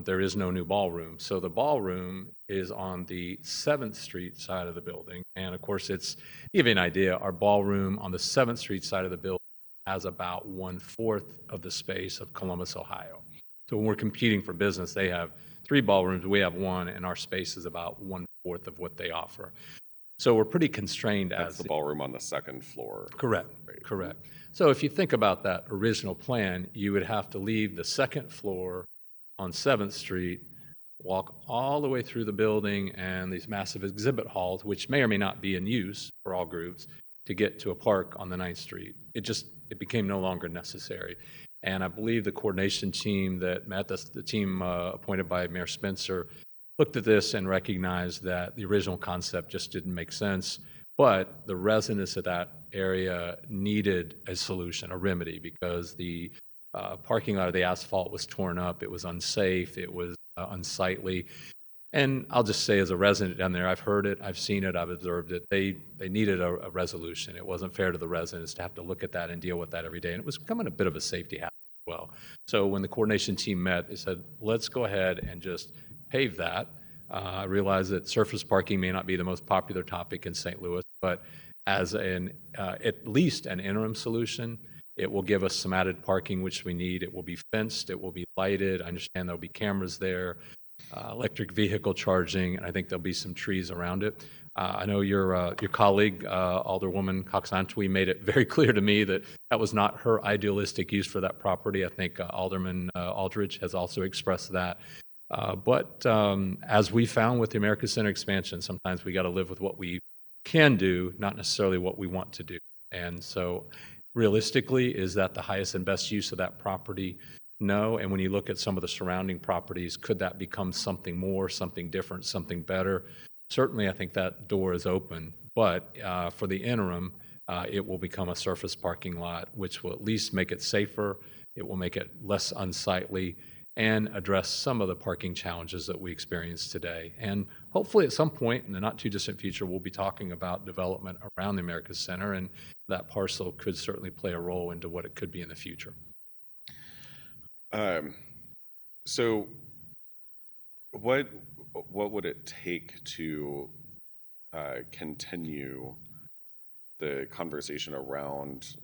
There is no new ballroom. So the ballroom is on the 7th Street side of the building. And of course, to give you an idea, our ballroom on the 7th Street side of the building has about 1/4 of the space of Columbus, Ohio. So when we're competing for business, they have 3 ballrooms, we have 1, and our space is about 1/4 of what they offer. So we're pretty constrained That's as the ballroom on the second floor. Correct, correct. So if you think about that original plan, you would have to leave the second floor on 7th Street, walk all the way through the building and these massive exhibit halls, which may or may not be in use for all groups, to get to a park on the 9th Street. It became no longer necessary. And I believe the coordination team that met, the team appointed by Mayor Spencer, looked at this and recognized that the original concept just didn't make sense, but the residents of that area needed a solution, a remedy, because the parking lot of the asphalt was torn up, it was unsafe, it was unsightly. And I'll just say, as a resident down there, I've heard it, I've seen it, I've observed it. They needed a resolution. It wasn't fair to the residents to have to look at that and deal with that every day. And it was becoming a bit of a safety hazard as well. So when the coordination team met, they said, let's go ahead and just pave that. I realize that surface parking may not be the most popular topic in St. Louis, but as at least an interim solution, it will give us some added parking, which we need. It will be fenced, it will be lighted. I understand there'll be cameras there, electric vehicle charging, and I think there'll be some trees around it. I know your colleague, Alderwoman Cox-Antwi, made it very clear to me that that was not her idealistic use for that property. I think Alderman Aldridge has also expressed that. But as we found with the America Center expansion, sometimes we got to live with what we can do, not necessarily what we want to do. And so realistically, is that the highest and best use of that property? No. And when you look at some of the surrounding properties, could that become something more, something different, something better? Certainly, I think that door is open. But for the interim, it will become a surface parking lot, which will at least make it safer. It will make it less unsightly and address some of the parking challenges that we experience today. And hopefully at some point in the not too distant future, we'll be talking about development around the Americas Center, and that parcel could certainly play a role into what it could be in the future. So what would it take to continue the conversation around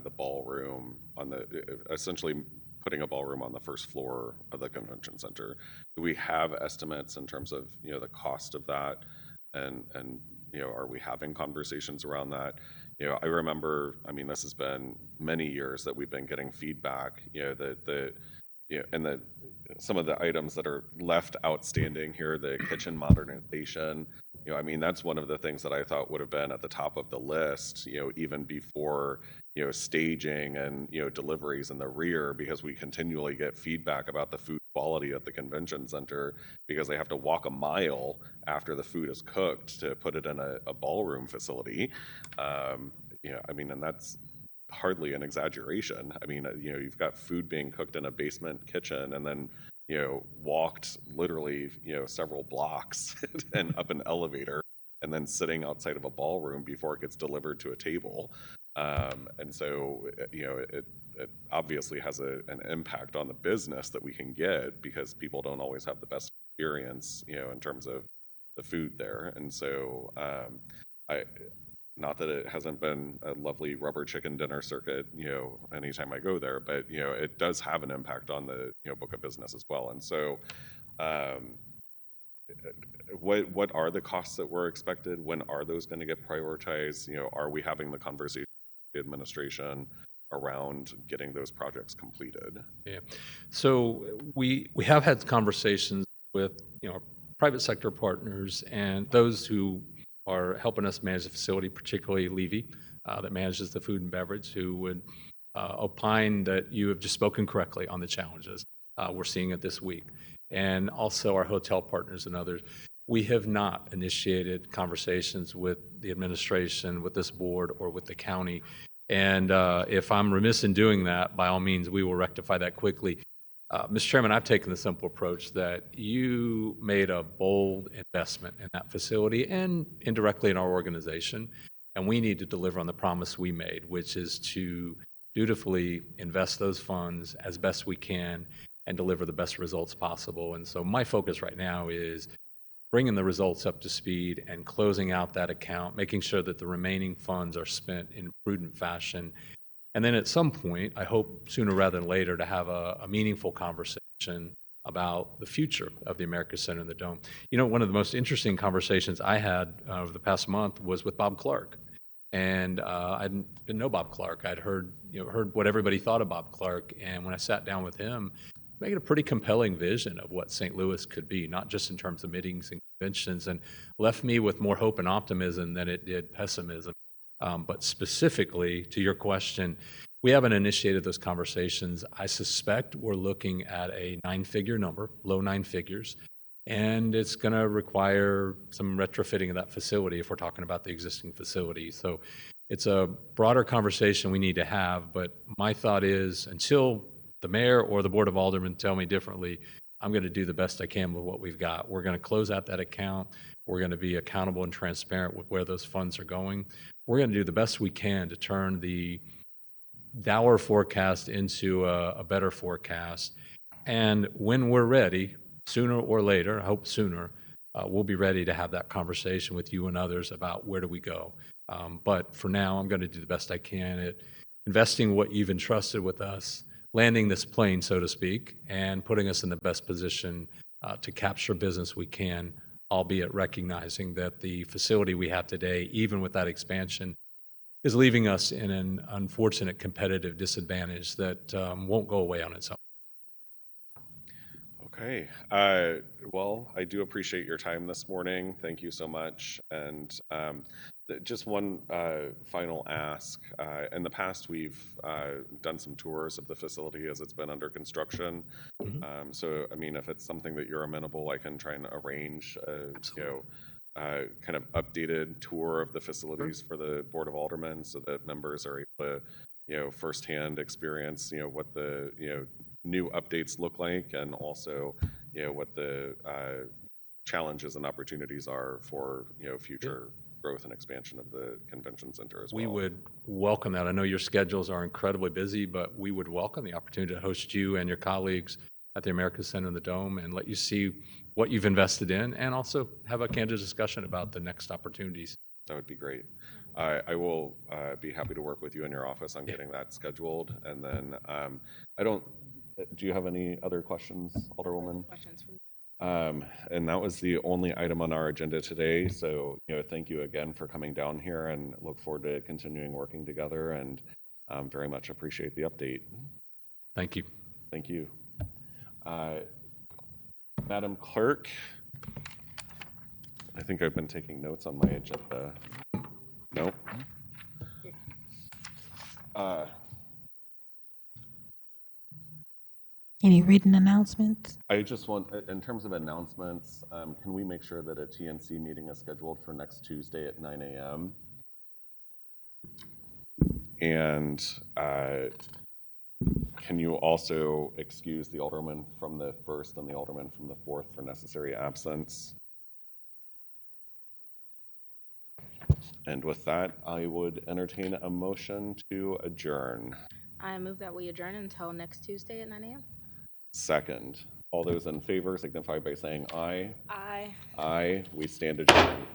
the ballroom on essentially putting a ballroom on the first floor of the convention center? Do we have estimates in terms of, the cost of that? And are we having conversations around that? I remember, this has been many years that we've been getting feedback, and some of the items that are left outstanding here, the kitchen modernization, that's one of the things that I thought would have been at the top of the list, even before, staging and, deliveries in the rear, because we continually get feedback about the food quality at the convention center, because they have to walk a mile after the food is cooked to put it in a ballroom facility. And that's hardly an exaggeration. You've got food being cooked in a basement kitchen and then, walked literally, several blocks and up an elevator and then sitting outside of a ballroom before it gets delivered to a table. And so, it obviously has an impact on the business that we can get, because people don't always have the best experience, in terms of the food there. And so, not that it hasn't been a lovely rubber chicken dinner circuit, anytime I go there, but, it does have an impact on the, book of business as well. And so, what are the costs that were expected? When are those going to get prioritized? Are we having the conversation with the administration around getting those projects completed? Yeah. So we have had conversations with, private sector partners and those who are helping us manage the facility, particularly Levy, that manages the food and beverage, who would opine that you have just spoken correctly on the challenges. We're seeing it this week. And also our hotel partners and others. We have not initiated conversations with the administration, with this board, or with the county. And if I'm remiss in doing that, by all means, we will rectify that quickly. Mr. Chairman, I've taken the simple approach that you made a bold investment in that facility and indirectly in our organization, and we need to deliver on the promise we made, which is to dutifully invest those funds as best we can and deliver the best results possible. And so my focus right now is bringing the results up to speed and closing out that account, making sure that the remaining funds are spent in prudent fashion, And then at some point, I hope sooner rather than later, to have a meaningful conversation about the future of the America Center and the Dome. You know, one of the most interesting conversations I had over the past month was with Bob Clark. And I didn't know Bob Clark. I'd heard what everybody thought of Bob Clark. And when I sat down with him, making a pretty compelling vision of what St. Louis could be, not just in terms of meetings and conventions, and left me with more hope and optimism than it did pessimism. But specifically to your question, we haven't initiated those conversations. I suspect we're looking at a 9-figure number, low 9 figures, and it's going to require some retrofitting of that facility if we're talking about the existing facility. So it's a broader conversation we need to have, but my thought is until the mayor or the Board of Aldermen tell me differently, I'm going to do the best I can with what we've got. We're going to close out that account. We're going to be accountable and transparent with where those funds are going. We're going to do the best we can to turn the dour forecast into a better forecast. And when we're ready, sooner or later, I hope sooner, we'll be ready to have that conversation with you and others about where do we go. But for now, I'm going to do the best I can at investing what you've entrusted with us, landing this plane, so to speak, and putting us in the best position to capture business we can, albeit recognizing that the facility we have today, even with that expansion, is leaving us in an unfortunate competitive disadvantage that won't go away on its own. Okay. Well, I do appreciate your time this morning. Thank you so much. And just one final ask. In the past, we've done some tours of the facility as it's been under construction. So, I mean, if it's something that you're amenable, I can try and arrange kind of updated tour of the facilities for the Board of Aldermen so that members are able to, firsthand experience, what the, new updates look like, and also, what the challenges and opportunities are for, future growth and expansion of the convention center as well. We would welcome that. I know your schedules are incredibly busy, but we would welcome the opportunity to host you and your colleagues at the America Center and the Dome and let you see what you've invested in and also have a candid discussion about the next opportunities. That would be great. I will be happy to work with you in your office on getting that scheduled. And then do you have any other questions, Alderwoman? Questions from And that was the only item on our agenda today. So, thank you again for coming down here, and look forward to continuing working together, and very much appreciate the update. Thank you. Thank you. Madam Clerk, I think I've been taking notes on my agenda. Nope. Any written announcements? I just want, in terms of announcements, can we make sure that a TNC meeting is scheduled for next Tuesday at 9 a.m.? And can you also excuse the alderman from the 1st and the alderman from the 4th for necessary absence? And with that, I would entertain a motion to adjourn. I move that we adjourn until next Tuesday at 9 a.m. Second. All those in favor signify by saying aye. Aye. Aye. We stand adjourned.